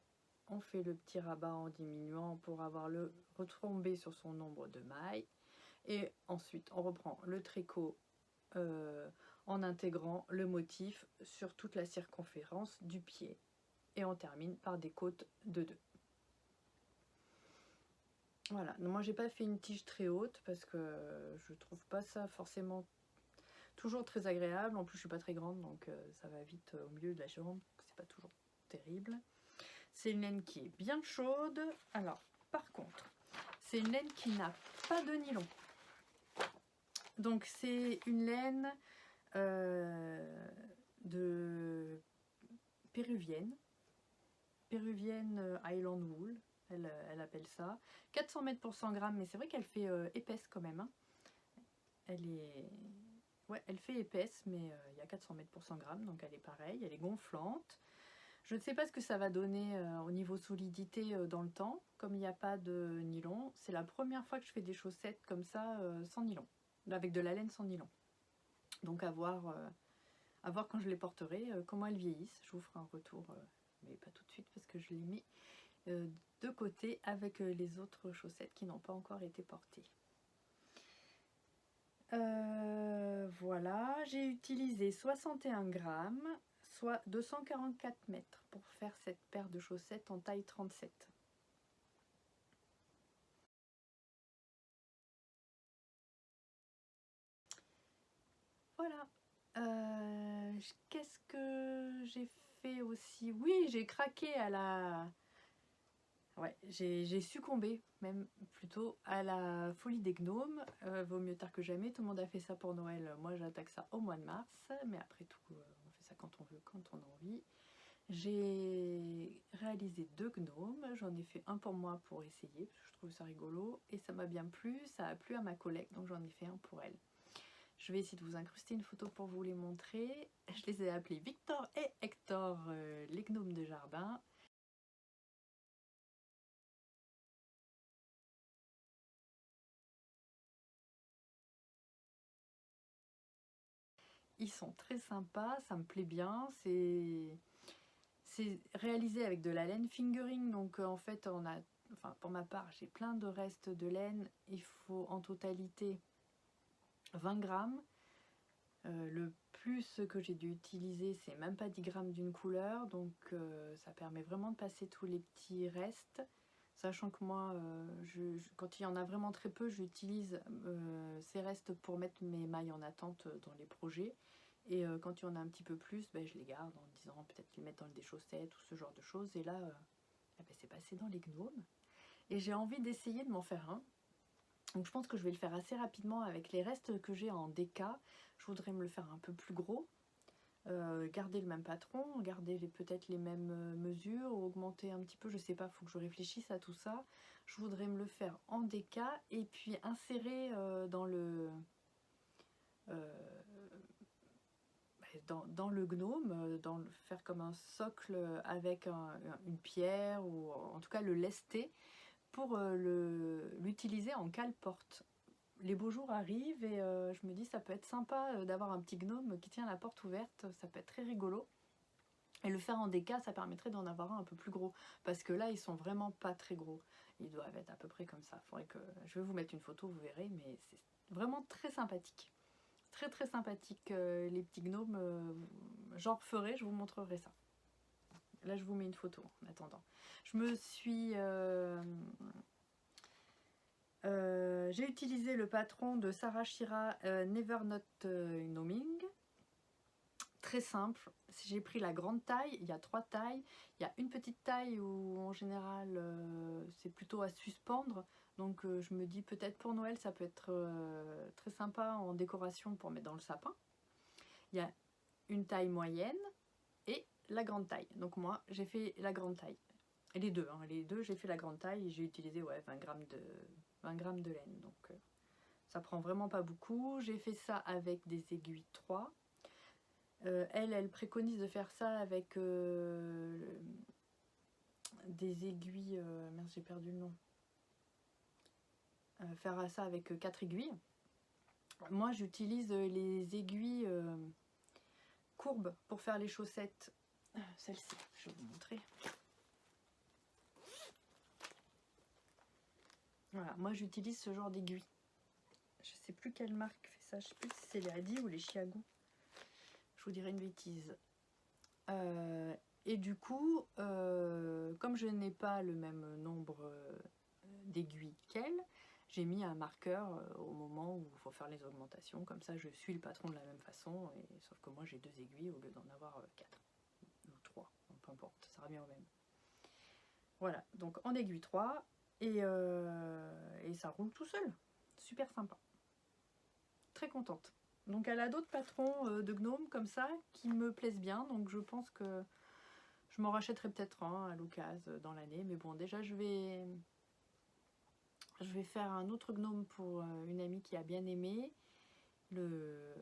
On fait le petit rabat en diminuant pour avoir le retombé sur son nombre de mailles. Et ensuite, on reprend le tricot en intégrant le motif sur toute la circonférence du pied. Et on termine par des côtes de 2. Voilà, moi j'ai pas fait une tige très haute parce que je trouve pas ça forcément toujours très agréable. En plus je suis pas très grande donc ça va vite au milieu de la jambe, c'est pas toujours terrible. C'est une laine qui est bien chaude. Alors par contre, c'est une laine qui n'a pas de nylon. Donc c'est une laine de péruvienne Highland Wool. Elle appelle ça 400 mètres pour 100 grammes, mais c'est vrai qu'elle fait épaisse quand même hein. Elle fait épaisse, mais il y a 400 mètres pour 100 grammes, donc elle est pareille, elle est gonflante. Je ne sais pas ce que ça va donner au niveau solidité dans le temps, comme il n'y a pas de nylon. C'est la première fois que je fais des chaussettes comme ça sans nylon, avec de la laine sans nylon. Donc à voir quand je les porterai, comment elles vieillissent. Je vous ferai un retour, mais pas tout de suite parce que je les mets de côté avec les autres chaussettes qui n'ont pas encore été portées. Voilà, j'ai utilisé 61 grammes, soit 244 mètres pour faire cette paire de chaussettes en taille 37. Voilà, Qu'est-ce que j'ai fait aussi? Oui, j'ai craqué à la... Ouais, j'ai succombé, même plutôt, à la folie des gnomes. Vaut mieux tard que jamais, tout le monde a fait ça pour Noël. Moi, j'attaque ça au mois de mars, mais après tout, on fait ça quand on veut, quand on a envie. J'ai réalisé 2 gnomes, j'en ai fait un pour moi pour essayer, parce que je trouve ça rigolo, et ça m'a bien plu, ça a plu à ma collègue, donc j'en ai fait un pour elle. Je vais essayer de vous incruster une photo pour vous les montrer. Je les ai appelés Victor et Hector, les gnomes de jardin. Ils sont très sympas, ça me plaît bien, c'est réalisé avec de la laine fingering, donc en fait on a, enfin pour ma part j'ai plein de restes de laine, il faut en totalité 20 grammes. Le plus que j'ai dû utiliser, c'est même pas 10 grammes d'une couleur, donc ça permet vraiment de passer tous les petits restes. Sachant que moi, quand il y en a vraiment très peu, j'utilise ces restes pour mettre mes mailles en attente dans les projets. Et quand il y en a un petit peu plus, ben, je les garde en disant peut-être les mettre dans des chaussettes ou ce genre de choses. Et là, ben, c'est passé dans les gnomes. Et j'ai envie d'essayer de m'en faire un. Donc je pense que je vais le faire assez rapidement avec les restes que j'ai en DK. Je voudrais me le faire un peu plus gros. Garder le même patron, garder peut-être les mêmes mesures, ou augmenter un petit peu, je sais pas, il faut que je réfléchisse à tout ça. Je voudrais me le faire en DK et puis insérer dans le dans le gnome, faire comme un socle avec une pierre, ou en tout cas le lester pour l'utiliser en cale-porte. Les beaux jours arrivent et je me dis ça peut être sympa d'avoir un petit gnome qui tient la porte ouverte, ça peut être très rigolo. Et le faire en déca, ça permettrait d'en avoir un peu plus gros. Parce que là, ils sont vraiment pas très gros. Ils doivent être à peu près comme ça. Faudrait que... Je vais vous mettre une photo, vous verrez, mais c'est vraiment très sympathique. Très très sympathique, les petits gnomes. J'en referai, je vous montrerai ça. Là, je vous mets une photo en attendant. Je me suis... j'ai utilisé le patron de Sarah Shira, Never Not Knowing. Très simple, j'ai pris la grande taille, il y a 3 tailles, il y a une petite taille où en général c'est plutôt à suspendre, donc je me dis peut-être pour Noël ça peut être très sympa en décoration pour mettre dans le sapin. Il y a une taille moyenne et la grande taille, donc moi j'ai fait la grande taille, et les deux j'ai fait la grande taille et j'ai utilisé 20 grammes de laine, donc ça prend vraiment pas beaucoup. J'ai fait ça avec des aiguilles 3. Elle préconise de faire ça avec des aiguilles... merde, j'ai perdu le nom. Faire ça avec 4 aiguilles. Moi, j'utilise les aiguilles courbes pour faire les chaussettes. Celle-ci, je vais vous montrer. Voilà, moi j'utilise ce genre d'aiguille. Je sais plus quelle marque fait ça. Je sais plus si c'est les Adi ou les Chiago. Je vous dirai une bêtise. Et du coup, comme je n'ai pas le même nombre d'aiguilles qu'elle, j'ai mis un marqueur au moment où il faut faire les augmentations. Comme ça, je suis le patron de la même façon. Sauf que moi, j'ai 2 aiguilles au lieu d'en avoir 4 ou 3. Donc, peu importe, ça revient au même. Voilà, donc en aiguille 3. Et ça roule tout seul. Super sympa. Très contente. Donc elle a d'autres patrons de gnomes comme ça qui me plaisent bien. Donc je pense que je m'en rachèterai peut-être un à l'occasion dans l'année. Mais bon, déjà je vais faire un autre gnome pour une amie qui a bien aimé, le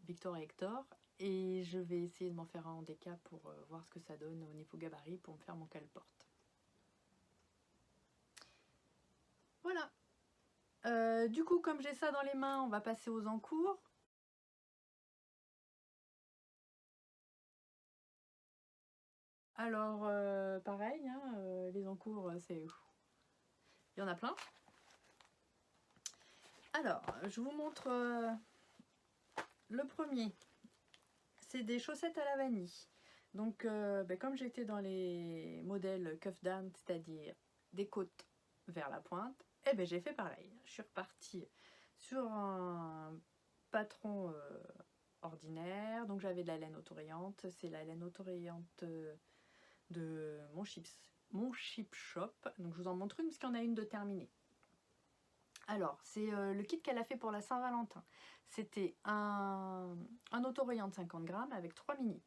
Victor et Hector. Et je vais essayer de m'en faire un en déca pour voir ce que ça donne au niveau gabarit pour me faire mon cale-porte. Voilà. Du coup, comme j'ai ça dans les mains, on va passer aux encours. Alors, pareil, hein, les encours, c'est... Il y en a plein. Alors, je vous montre le premier. C'est des chaussettes à la vanille. Donc, comme j'étais dans les modèles cuff down, c'est-à-dire des côtes vers la pointe, j'ai fait pareil. Je suis repartie sur un patron ordinaire. Donc j'avais de la laine autorayante, c'est la laine autorayante de mon Chip Shop. Donc je vous en montre une parce qu'il y en a une de terminée. Alors, c'est le kit qu'elle a fait pour la Saint-Valentin. C'était un autorayant de 50 grammes avec 3 mini.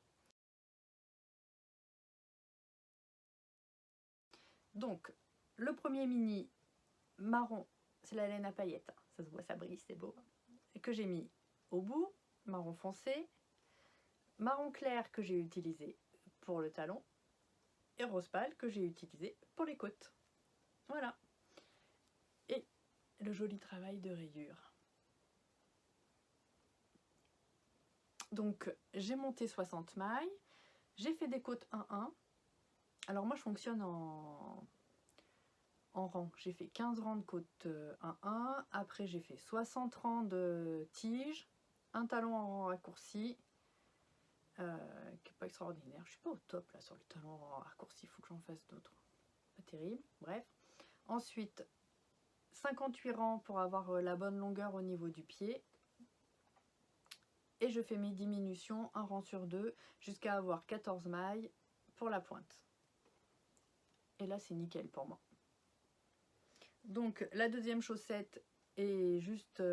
Donc, le premier mini marron, c'est la laine à paillettes. Ça se voit, ça brille, c'est beau. Et que j'ai mis au bout, marron foncé, marron clair que j'ai utilisé pour le talon, et rose pâle que j'ai utilisé pour les côtes. Voilà. Et le joli travail de rayure. Donc, j'ai monté 60 mailles, j'ai fait des côtes 1-1. Alors moi, je fonctionne en rang. J'ai fait 15 rangs de côtes 1-1. Après, j'ai fait 60 rangs de tige, un talon en rang raccourci, qui n'est pas extraordinaire. Je suis pas au top là sur le talon en rang raccourci, il faut que j'en fasse d'autres. Pas terrible, bref. Ensuite, 58 rangs pour avoir la bonne longueur au niveau du pied. Et je fais mes diminutions, un rang sur deux, jusqu'à avoir 14 mailles pour la pointe. Et là, c'est nickel pour moi. Donc, la deuxième chaussette est juste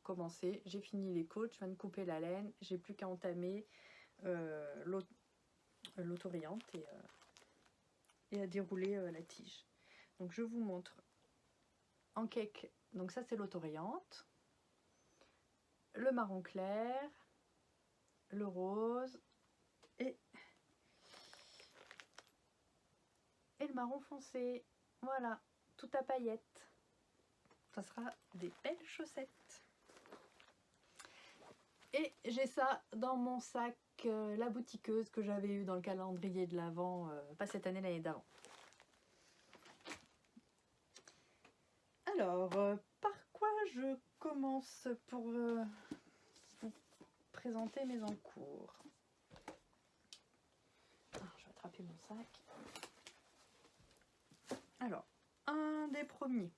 commencée. J'ai fini les côtes, je viens de couper la laine. J'ai plus qu'à entamer l'autorayante et à dérouler la tige. Donc, je vous montre en cake. Donc, ça, c'est l'autorayante. Le marron clair, le rose et le marron foncé. Voilà, tout à paillettes. Ça sera des belles chaussettes. Et j'ai ça dans mon sac, la boutiqueuse que j'avais eu dans le calendrier de l'Avent, pas cette année, l'année d'avant. Alors, par quoi je commence pour vous présenter mes encours? Je vais attraper mon sac. Alors, un des premiers.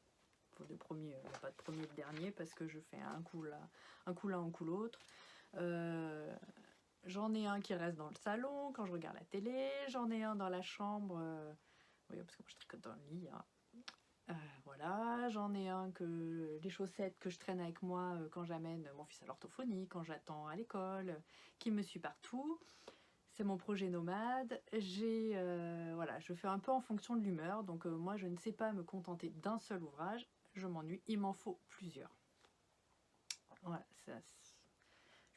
Pas de premier de dernier parce que je fais un coup là, un coup l'autre. J'en ai un qui reste dans le salon quand je regarde la télé. J'en ai un dans la chambre. Oui, parce que moi je tricote dans le lit. Hein. Voilà, j'en ai un que les chaussettes que je traîne avec moi quand j'amène mon fils à l'orthophonie, quand j'attends à l'école, qui me suit partout. C'est mon projet nomade. Voilà, je fais un peu en fonction de l'humeur. Donc moi, je ne sais pas me contenter d'un seul ouvrage. Je m'ennuie. Il m'en faut plusieurs. Voilà, je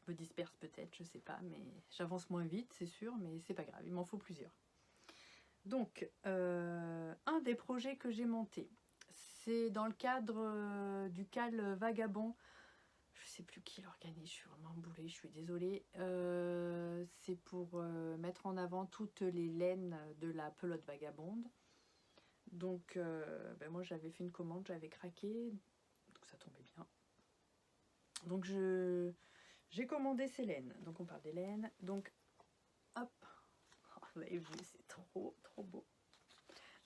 me disperse peut-être, je sais pas, mais j'avance moins vite, c'est sûr, mais c'est pas grave. Il m'en faut plusieurs. Donc, un des projets que j'ai monté, c'est dans le cadre du CAL Vagabond. Je sais plus qui l'organise, je suis vraiment boulée, je suis désolée. C'est pour mettre en avant toutes les laines de la pelote vagabonde. Donc, moi j'avais fait une commande, j'avais craqué, donc ça tombait bien. Donc j'ai commandé ces laines. Donc on parle des laines. Donc, hop, vous avez vu, c'est trop beau.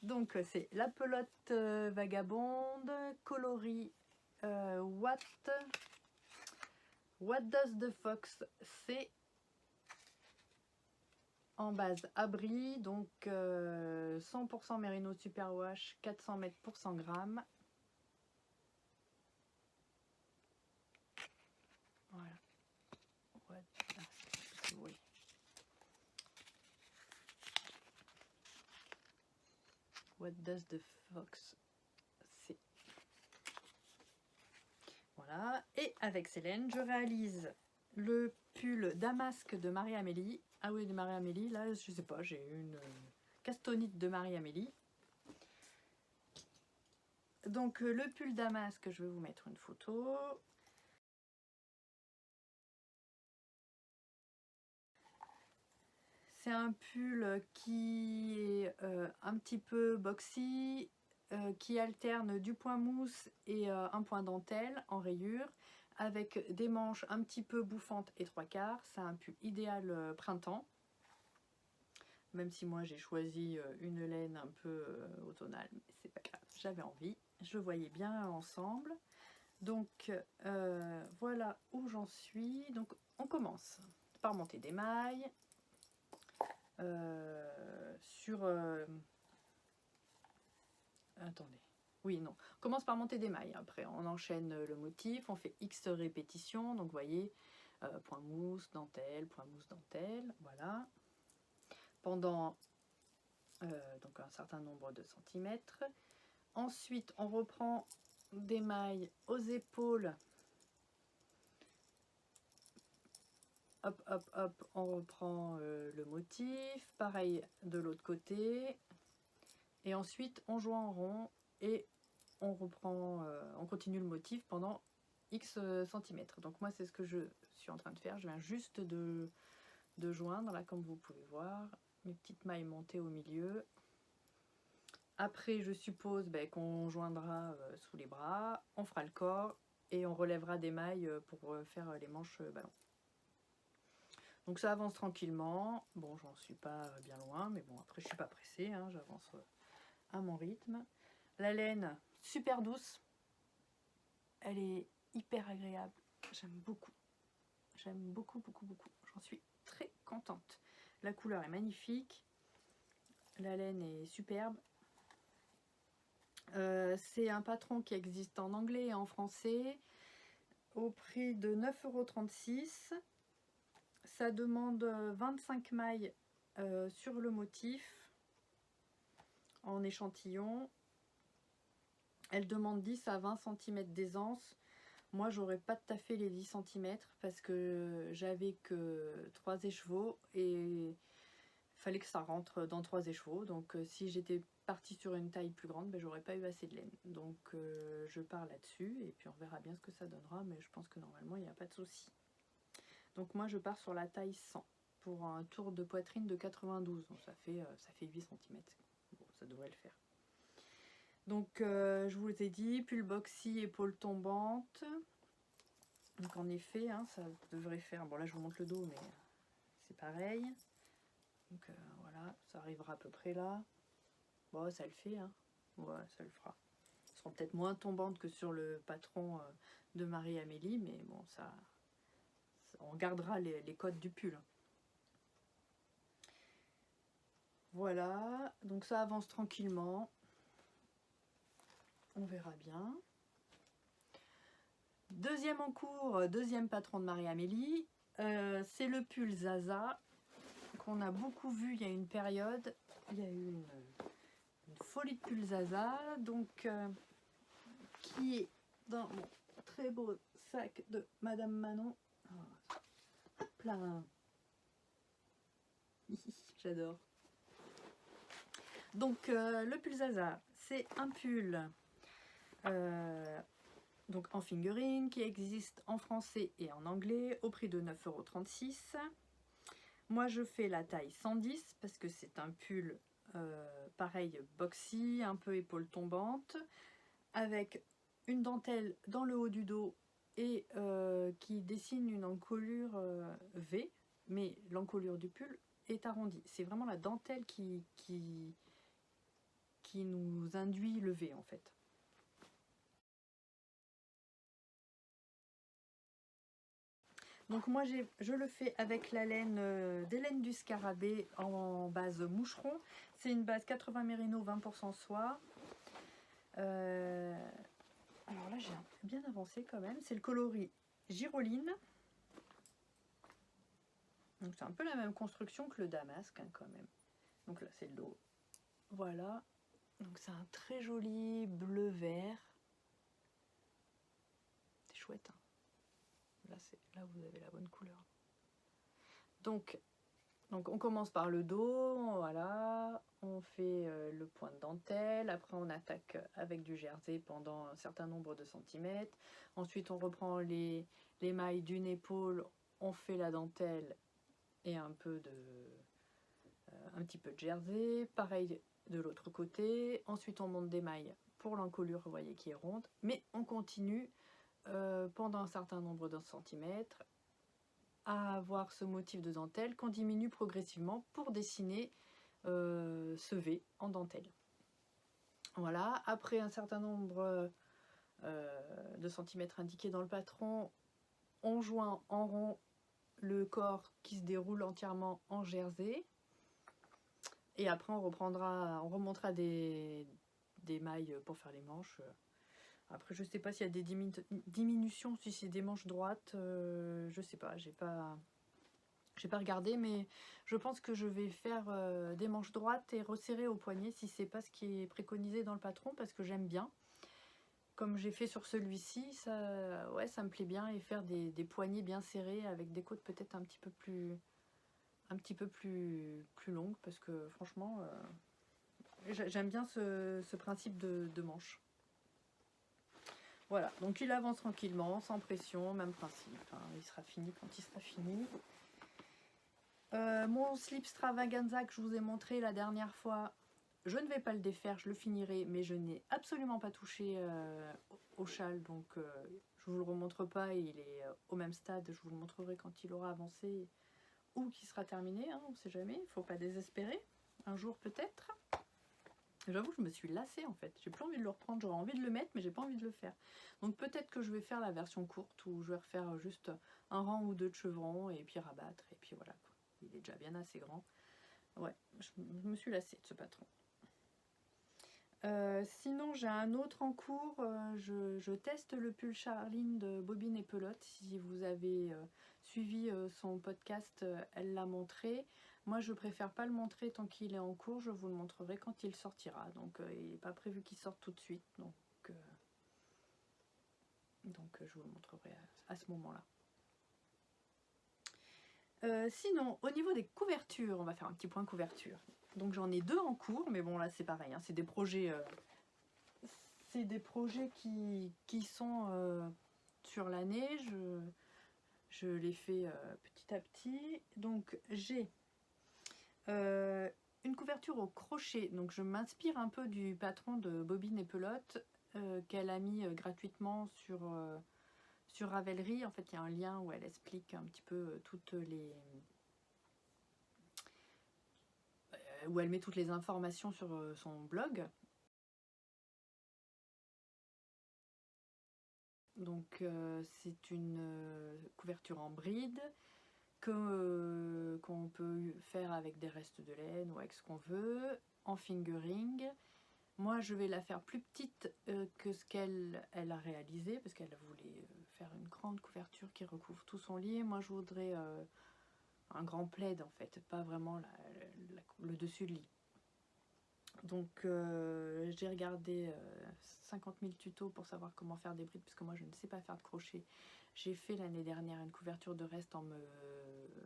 Donc c'est la pelote vagabonde, coloris What Does the Fox, c'est en base abri, donc 100% Merino Superwash, 400 mètres pour 100 grammes. Voilà. Oui. What Does the Fox, c'est... Voilà. Et avec Célène, je réalise le pull Damasque de Marie-Amélie. Ah oui, de Marie-Amélie, là, je sais pas, j'ai une castonite de Marie-Amélie. Donc, le pull Damasque, je vais vous mettre une photo. C'est un pull qui est un petit peu boxy, qui alterne du point mousse et un point dentelle en rayure, avec des manches un petit peu bouffantes et 3/4. C'est un pull idéal printemps, même si moi j'ai choisi une laine un peu automnale, mais c'est pas grave, j'avais envie, je voyais bien ensemble. Donc voilà où j'en suis. Donc on commence par monter des mailles sur... attendez. Oui, non. On commence par monter des mailles. Après, on enchaîne le motif. On fait X répétitions. Donc, vous voyez, point mousse, dentelle, point mousse, dentelle. Voilà. Pendant donc un certain nombre de centimètres. Ensuite, on reprend des mailles aux épaules. Hop, hop, hop. On reprend le motif. Pareil de l'autre côté. Et ensuite, on joint en rond et on reprend, on continue le motif pendant X centimètres. Donc moi, c'est ce que je suis en train de faire. Je viens juste de joindre, là, comme vous pouvez voir, mes petites mailles montées au milieu. Après, je suppose qu'on joindra sous les bras, on fera le corps et on relèvera des mailles pour faire les manches ballon. Donc ça avance tranquillement. Bon, j'en suis pas bien loin, mais bon, après, je suis pas pressée, hein, j'avance à mon rythme. La laine, super douce. Elle est hyper agréable. J'aime beaucoup. J'aime beaucoup, beaucoup, beaucoup. J'en suis très contente. La couleur est magnifique. La laine est superbe. C'est un patron qui existe en anglais et en français au prix de 9,36 €. Ça demande 25 mailles sur le motif en échantillon. Elle demande 10 à 20 cm d'aisance. Moi, j'aurais pas tout à fait les 10 cm parce que j'avais que 3 écheveaux et il fallait que ça rentre dans 3 écheveaux. Donc, si j'étais partie sur une taille plus grande, j'aurais pas eu assez de laine. Donc, je pars là-dessus et puis on verra bien ce que ça donnera. Mais je pense que normalement, il n'y a pas de souci. Donc, moi, je pars sur la taille 100 pour un tour de poitrine de 92. Donc, ça fait 8 cm. Bon, ça devrait le faire. Donc, je vous ai dit, pull boxy, épaule tombante. Donc, en effet, hein, ça devrait faire... Bon, là, je vous montre le dos, mais c'est pareil. Donc, voilà, ça arrivera à peu près là. Bon, ça le fait, hein. Ouais, ça le fera. Elles seront peut-être moins tombantes que sur le patron de Marie-Amélie, mais bon, ça on gardera les codes du pull. Voilà, donc ça avance tranquillement. On verra bien. Deuxième en cours, deuxième patron de Marie-Amélie, c'est le pull Zaza qu'on a beaucoup vu il y a une période. Il y a eu une folie de pull Zaza, donc qui est dans mon très beau sac de Madame Manon. Hop là. J'adore. Donc le pull Zaza, c'est un pull donc en fingering qui existe en français et en anglais au prix de 9,36 €. Moi je fais la taille 110 parce que c'est un pull pareil boxy, un peu épaule tombante, avec une dentelle dans le haut du dos et qui dessine une encolure V, mais l'encolure du pull est arrondie. C'est vraiment la dentelle qui nous induit le V en fait. Donc moi je le fais avec la laine des laines du scarabée en base moucheron. C'est une base 80 mérino 20% soie. Alors là j'ai bien avancé quand même. C'est le coloris Giroline. Donc c'est un peu la même construction que le damasque hein, quand même. Donc là c'est le dos. Voilà. Donc c'est un très joli bleu vert. C'est chouette. Hein. Là vous avez la bonne couleur. Donc on commence par le dos, voilà, on fait le point de dentelle, après on attaque avec du jersey pendant un certain nombre de centimètres, ensuite on reprend les mailles d'une épaule, on fait la dentelle et un petit peu de jersey, pareil de l'autre côté, ensuite on monte des mailles pour l'encolure, vous voyez qui est ronde, mais on continue pendant un certain nombre de centimètres à avoir ce motif de dentelle qu'on diminue progressivement pour dessiner ce V en dentelle. Voilà, après un certain nombre de centimètres indiqués dans le patron, on joint en rond le corps qui se déroule entièrement en jersey. Et après on remontera des mailles pour faire les manches. Après je sais pas s'il y a des diminutions, si c'est des manches droites, je sais pas, j'ai pas regardé, mais je pense que je vais faire des manches droites et resserrer au poignet si c'est pas ce qui est préconisé dans le patron, parce que j'aime bien. Comme j'ai fait sur celui-ci, ça, ouais, ça me plaît bien, et faire des poignets bien serrés avec des côtes peut-être un petit peu plus longues, parce que franchement, j'aime bien ce principe de manche. Voilà, donc il avance tranquillement, sans pression, même principe, hein, il sera fini quand il sera fini. Mon slip Stravaganza que je vous ai montré la dernière fois, je ne vais pas le défaire, je le finirai, mais je n'ai absolument pas touché au châle, donc je vous le remontre pas, il est au même stade, je vous le montrerai quand il aura avancé ou qu'il sera terminé, hein, on ne sait jamais, il ne faut pas désespérer, un jour peut-être. J'avoue, je me suis lassée en fait, j'ai plus envie de le reprendre, j'aurais envie de le mettre, mais j'ai pas envie de le faire. Donc peut-être que je vais faire la version courte, où je vais refaire juste un rang ou deux de chevrons, et puis rabattre, et puis voilà quoi. Il est déjà bien assez grand. Ouais, je me suis lassée de ce patron. Sinon, j'ai un autre en cours. Je teste le pull Charline de Bobine et Pelote. Si vous avez suivi son podcast, elle l'a montré. Moi, je préfère pas le montrer tant qu'il est en cours. Je vous le montrerai quand il sortira. Donc, il n'est pas prévu qu'il sorte tout de suite. Donc je vous le montrerai à ce moment-là. Sinon, au niveau des couvertures, on va faire un petit point couverture. Donc j'en ai 2 en cours, mais bon là c'est pareil, hein, c'est des projets qui sont sur l'année. Je les fais petit à petit. Donc j'ai une couverture au crochet. Donc je m'inspire un peu du patron de Bobine et Pelote qu'elle a mis gratuitement sur Ravelry. En fait, il y a un lien où elle explique un petit peu où elle met toutes les informations sur son blog. Donc c'est une couverture en bride qu'on peut faire avec des restes de laine ou avec ce qu'on veut, en fingering. Moi je vais la faire plus petite que ce qu'elle a réalisé, parce qu'elle voulait faire une grande couverture qui recouvre tout son lit. Moi je voudrais un grand plaid en fait, pas vraiment le dessus de lit. Donc j'ai regardé 50 000 tutos pour savoir comment faire des brides, puisque moi je ne sais pas faire de crochet. J'ai fait l'année dernière une couverture de reste en me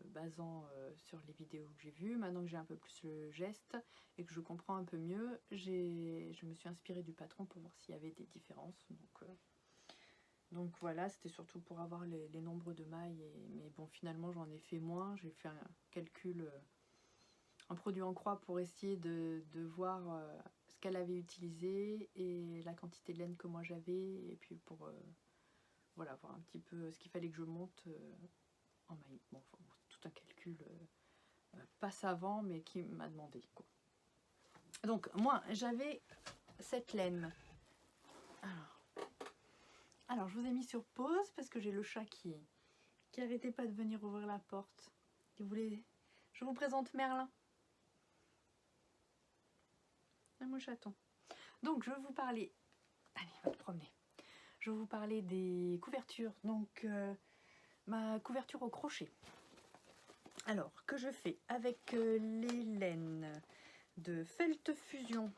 basant sur les vidéos que j'ai vues. Maintenant que j'ai un peu plus le geste et que je comprends un peu mieux, je me suis inspirée du patron pour voir s'il y avait des différences. Donc voilà, c'était surtout pour avoir les nombres de mailles. Mais bon, finalement j'en ai fait moins. J'ai fait un calcul... un produit en croix pour essayer de voir ce qu'elle avait utilisé et la quantité de laine que moi j'avais, et puis pour voilà, voir un petit peu ce qu'il fallait que je monte en maille. Bon, enfin, tout un calcul pas savant, mais qui m'a demandé quoi. Donc moi j'avais cette laine. Alors je vous ai mis sur pause parce que j'ai le chat qui arrêtait pas de venir ouvrir la porte. Je vous présente Merlin. Mon chaton. Donc je vais vous parler, allez, va te promener. Je vais vous parler des couvertures. Donc ma couverture au crochet. Alors que je fais avec les laines de Felt Fusion.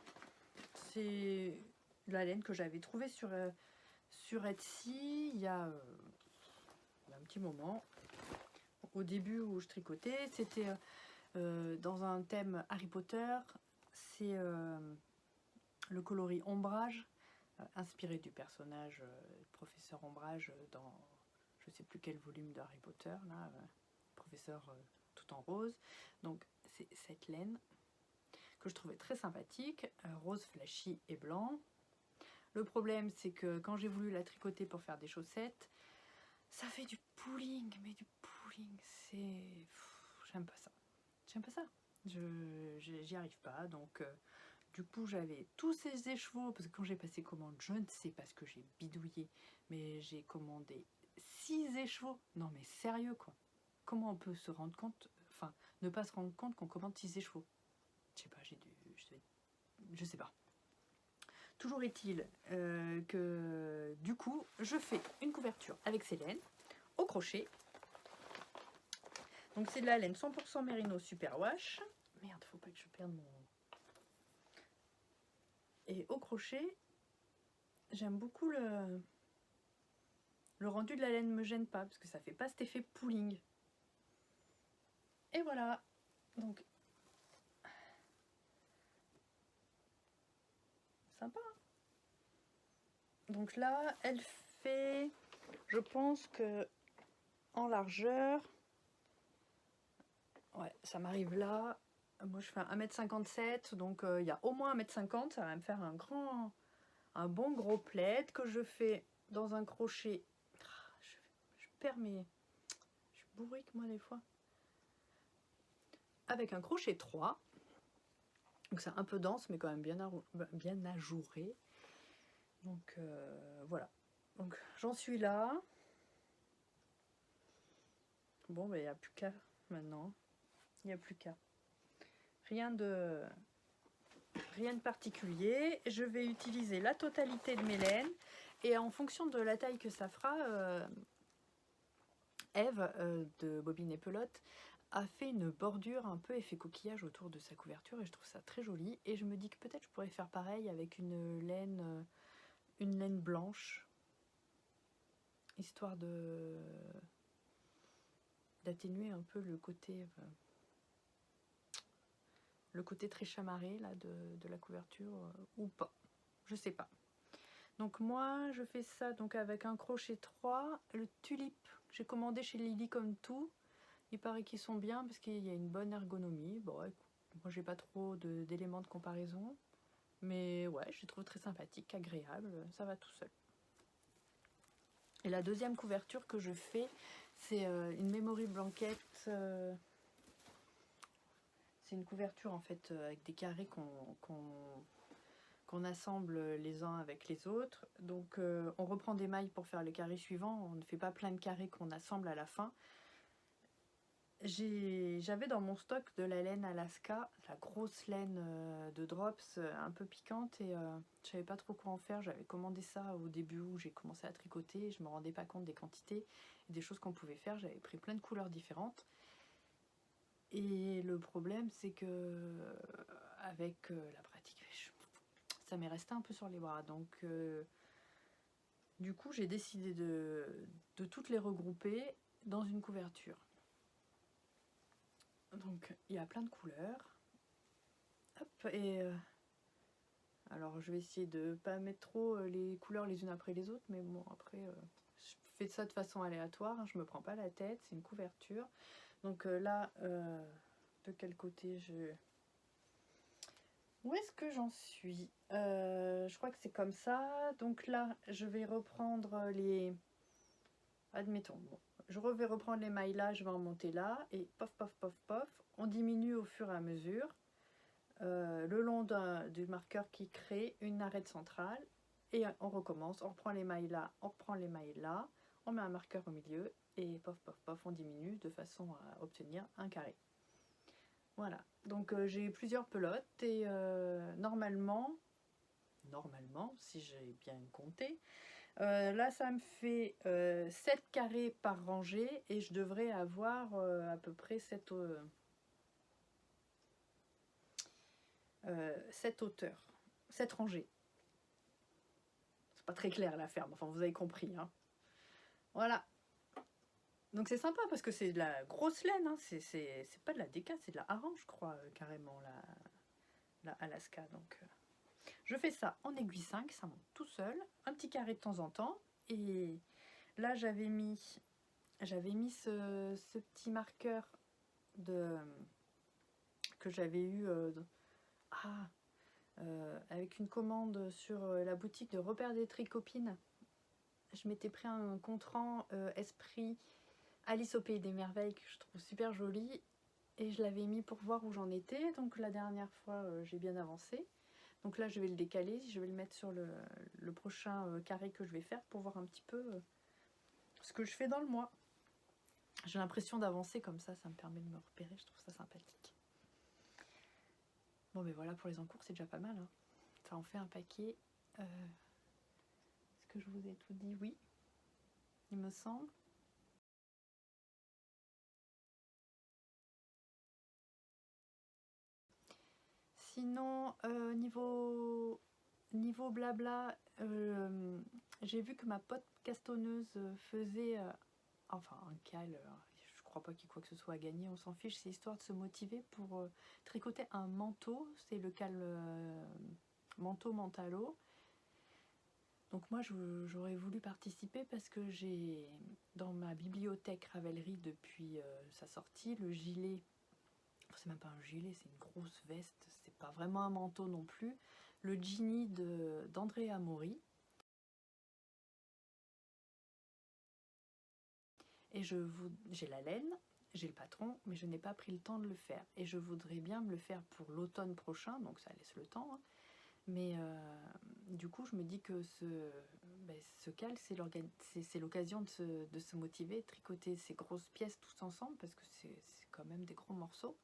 C'est la laine que j'avais trouvée sur Etsy il y a un petit moment. Au début où je tricotais, c'était dans un thème Harry Potter. C'est le coloris ombrage, inspiré du personnage professeur Ombrage dans je sais plus quel volume de Harry Potter, là, professeur tout en rose. Donc c'est cette laine que je trouvais très sympathique, rose flashy et blanc. Le problème c'est que quand j'ai voulu la tricoter pour faire des chaussettes, ça fait du pooling, mais du pooling, c'est... J'aime pas ça. J'aime pas ça. J'y arrive pas, donc... du coup, j'avais tous ces écheveaux, parce que quand j'ai passé commande, je ne sais pas ce que j'ai bidouillé, mais j'ai commandé 6 écheveaux. Non mais sérieux quoi. comment on peut se rendre compte, enfin, ne pas se rendre compte qu'on commande 6 écheveaux? Je sais pas, je sais pas. Toujours est-il que du coup, je fais une couverture avec ces laines au crochet. Donc c'est de la laine 100% Merino Superwash. Merde, faut pas que je perde mon... Et au crochet, j'aime beaucoup le rendu de la laine, me gêne pas parce que ça fait pas cet effet pooling. Et voilà. Donc sympa. Hein. Donc là, elle fait, je pense que en largeur, ouais, ça m'arrive là. Moi, je fais 1m57, donc il y a au moins 1m50. Ça va me faire un bon gros plaid que je fais dans un crochet. Je perds mes... Je suis bourrique, moi, des fois. Avec un crochet 3. Donc c'est un peu dense, mais quand même bien ajouré. Donc voilà. Donc j'en suis là. Bon, ben il n'y a plus qu'à maintenant. Il n'y a plus qu'à. Rien de particulier. Je vais utiliser la totalité de mes laines. Et en fonction de la taille que ça fera, Eve de Bobine et Pelote a fait une bordure un peu effet coquillage autour de sa couverture et je trouve ça très joli. Et je me dis que peut-être je pourrais faire pareil avec une laine blanche, histoire d'atténuer un peu le côté très chamarré là de la couverture ou pas, je sais pas. Donc moi je fais ça donc avec un crochet 3, le tulipe j'ai commandé chez Lily comme tout. Il paraît qu'ils sont bien parce qu'il y a une bonne ergonomie. Bon, moi j'ai pas trop d'éléments de comparaison, mais ouais, je les trouve très sympathiques, agréables, ça va tout seul. Et la deuxième couverture que je fais, c'est une memory blanket. C'est une couverture en fait avec des carrés qu'on assemble les uns avec les autres. Donc on reprend des mailles pour faire les carrés suivants. On ne fait pas plein de carrés qu'on assemble à la fin. J'avais dans mon stock de la laine Alaska, la grosse laine de Drops un peu piquante et je savais pas trop quoi en faire. J'avais commandé ça au début où j'ai commencé à tricoter, je me rendais pas compte des quantités et des choses qu'on pouvait faire. J'avais pris plein de couleurs différentes et le problème c'est que avec la pratique, ça m'est resté un peu sur les bras. Donc du coup j'ai décidé de toutes les regrouper dans une couverture. Donc il y a plein de couleurs. Hop, et alors je vais essayer de pas mettre trop les couleurs les unes après les autres, mais bon après je fais ça de façon aléatoire, hein, je me prends pas la tête, c'est une couverture. Donc là, de quel côté je... Où est-ce que j'en suis? Je crois que c'est comme ça. Donc là, je vais reprendre les... Admettons, bon, je vais reprendre les mailles là, je vais en monter là, et pof, pof, pof, pof, on diminue au fur et à mesure, le long du marqueur qui crée une arête centrale, et on recommence, on reprend les mailles là, on reprend les mailles là, on met un marqueur au milieu, et pof, pof, pof, on diminue de façon à obtenir un carré. Voilà, donc j'ai plusieurs pelotes, et normalement, si j'ai bien compté, là ça me fait 7 carrés par rangée et je devrais avoir à peu près cette hauteur, 7 rangées. C'est pas très clair la ferme, enfin vous avez compris. Hein. Voilà. Donc c'est sympa parce que c'est de la grosse laine, hein. C'est pas de la DK, c'est de la Aran je crois carrément la Alaska. Donc je fais ça en aiguille 5, ça monte tout seul, un petit carré de temps en temps. Et là j'avais mis ce petit marqueur que j'avais eu avec une commande sur la boutique de Repère des Tricopines. Je m'étais pris un contrant Esprit Alice au Pays des Merveilles que je trouve super joli et je l'avais mis pour voir où j'en étais. Donc la dernière fois j'ai bien avancé. Donc là je vais le décaler, je vais le mettre sur le prochain carré que je vais faire pour voir un petit peu ce que je fais dans le mois. J'ai l'impression d'avancer comme ça me permet de me repérer, je trouve ça sympathique. Bon, mais voilà, pour les encours, c'est déjà pas mal, hein. Ça en fait un paquet. Est-ce que je vous ai tout dit? Oui, il me semble. Sinon, niveau blabla, j'ai vu que ma pote castonneuse faisait enfin un cal. Je crois pas qu'il y ait quoi que ce soit à gagner, on s'en fiche, c'est histoire de se motiver pour tricoter un manteau. C'est le cal manteau Mentalo. Donc moi j'aurais voulu participer parce que j'ai dans ma bibliothèque Ravelry depuis sa sortie le gilet. C'est même pas un gilet, c'est une grosse veste, c'est pas vraiment un manteau non plus. Le Genie d'Andrea Mori. Et j'ai la laine, j'ai le patron, mais je n'ai pas pris le temps de le faire. Et je voudrais bien me le faire pour l'automne prochain, donc ça laisse le temps. Hein. Mais du coup, je me dis que ce cal, c'est l'occasion de se motiver, de tricoter ces grosses pièces tous ensemble, parce que c'est quand même des gros morceaux.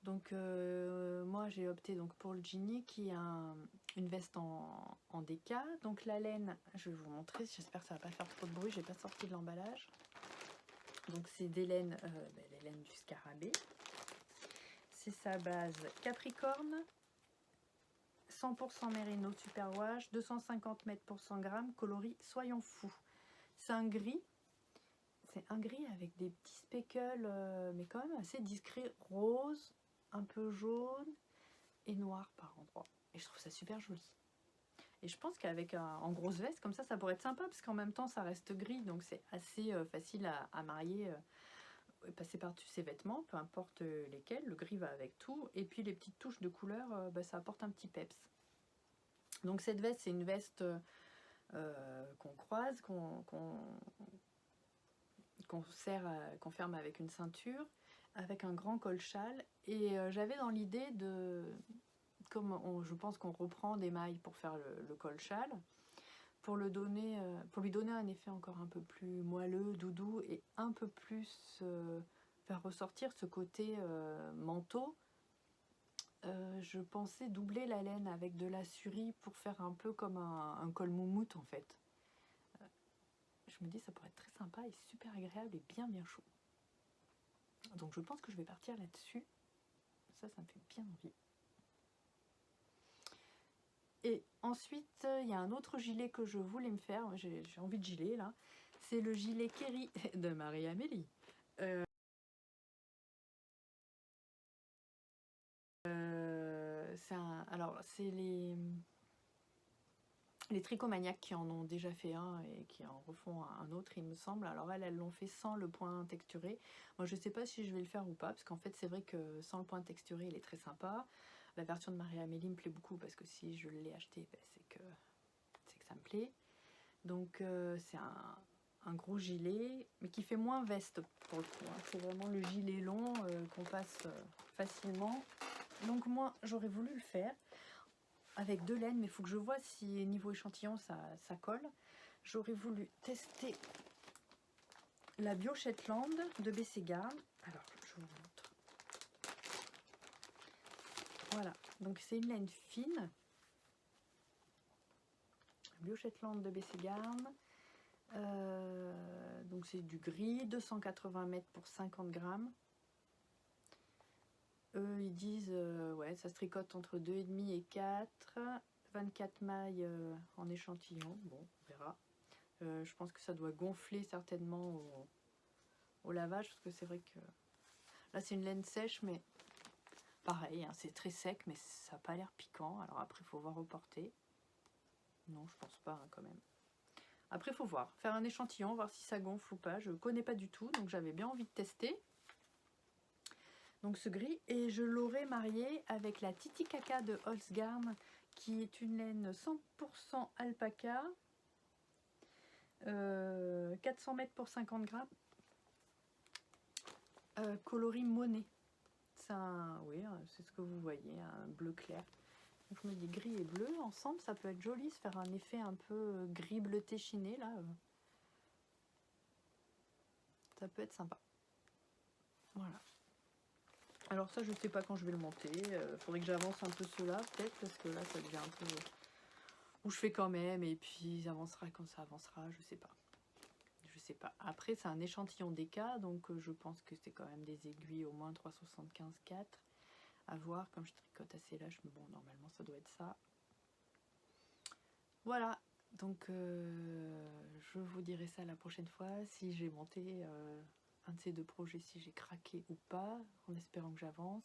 Donc moi j'ai opté donc pour le Genie qui a une veste en déca. Donc la laine, je vais vous montrer, j'espère que ça va pas faire trop de bruit, j'ai pas sorti de l'emballage. Donc c'est des laines, les laines du scarabée. C'est sa base Capricorne, 100% mérino superwash, 250 mètres pour 100 grammes, coloris Soyons fous. C'est un gris avec des petits speckles, mais quand même assez discret, rose, un peu jaune et noir par endroits. Et je trouve ça super joli. Et je pense qu'avec en grosse veste, comme ça pourrait être sympa, parce qu'en même temps, ça reste gris, donc c'est assez facile à marier, passer par-dessus ses vêtements, peu importe lesquels. Le gris va avec tout. Et puis les petites touches de couleur, ça apporte un petit peps. Donc cette veste, c'est une veste qu'on croise, qu'on ferme avec une ceinture, avec un grand col-châle. Et j'avais dans l'idée de, je pense qu'on reprend des mailles pour faire le col-châle, pour lui donner un effet encore un peu plus moelleux, doudou, et un peu plus faire ressortir ce côté manteau. Je pensais doubler la laine avec de la surie pour faire un peu comme un col moumoute en fait. Je me dis ça pourrait être très sympa et super agréable et bien chaud. Donc je pense que je vais partir là-dessus. Ça me fait bien envie. Et ensuite, il y a un autre gilet que je voulais me faire. J'ai envie de gilet là. C'est le gilet Kerry de Marie-Amélie. Alors, c'est les tricomaniacs qui en ont déjà fait un et qui en refont un autre, il me semble. Alors elles l'ont fait sans le point texturé. Moi, je sais pas si je vais le faire ou pas, parce qu'en fait, c'est vrai que sans le point texturé, il est très sympa. La version de Marie-Amélie me plaît beaucoup, parce que si je l'ai acheté, c'est que ça me plaît. Donc, c'est un gros gilet, mais qui fait moins veste pour le coup. Hein. C'est vraiment le gilet long qu'on passe facilement. Donc moi, j'aurais voulu le faire avec de laine, mais il faut que je vois si niveau échantillon ça colle. J'aurais voulu tester la Bio Shetland de Bességarde. Alors, je vous montre. Voilà, donc c'est une laine fine. Bio Shetland de Bességarde. Donc c'est du gris, 280 mètres pour 50 grammes. Eux, ils disent, ouais, ça se tricote entre 2,5 et 4. 24 mailles en échantillon. Bon, on verra. Je pense que ça doit gonfler certainement au lavage, parce que c'est vrai que là, c'est une laine sèche, mais pareil, hein, c'est très sec, mais ça n'a pas l'air piquant. Alors après, il faut voir au porté. Non, je pense pas, hein, quand même. Après, il faut voir. Faire un échantillon, voir si ça gonfle ou pas. Je ne connais pas du tout, donc j'avais bien envie de tester. Donc ce gris, et je l'aurais marié avec la Titicaca de Holzgarn, qui est une laine 100% alpaca, 400 mètres pour 50 grammes, coloris Monet. Oui, c'est ce que vous voyez, un bleu clair. Donc je me dis gris et bleu ensemble, ça peut être joli, se faire un effet un peu gris bleuté chiné là. Ça peut être sympa. Voilà. Alors ça, je sais pas quand je vais le monter. Faudrait que j'avance un peu cela, peut-être, parce que là, ça devient un peu... Où je fais quand même, et puis ça avancera quand ça avancera, je sais pas. Je sais pas. Après, c'est un échantillon DK, donc je pense que c'est quand même des aiguilles au moins 3,75/4. À voir, comme je tricote assez lâche, mais bon, normalement, ça doit être ça. Voilà. Donc, je vous dirai ça la prochaine fois, si j'ai monté un de ces deux projets, si j'ai craqué ou pas, en espérant que j'avance,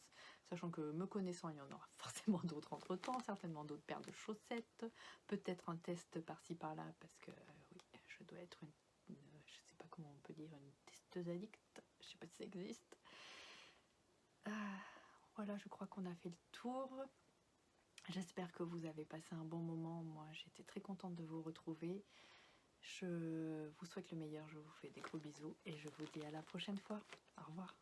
sachant que me connaissant, il y en aura forcément d'autres entre-temps, certainement d'autres paires de chaussettes, peut-être un test par-ci par-là, parce que oui, je dois être je sais pas comment on peut dire, une testeuse addict, je sais pas si ça existe. Voilà, je crois qu'on a fait le tour. J'espère que vous avez passé un bon moment. Moi, j'étais très contente de vous retrouver. Je vous souhaite le meilleur, je vous fais des gros bisous et je vous dis à la prochaine fois. Au revoir.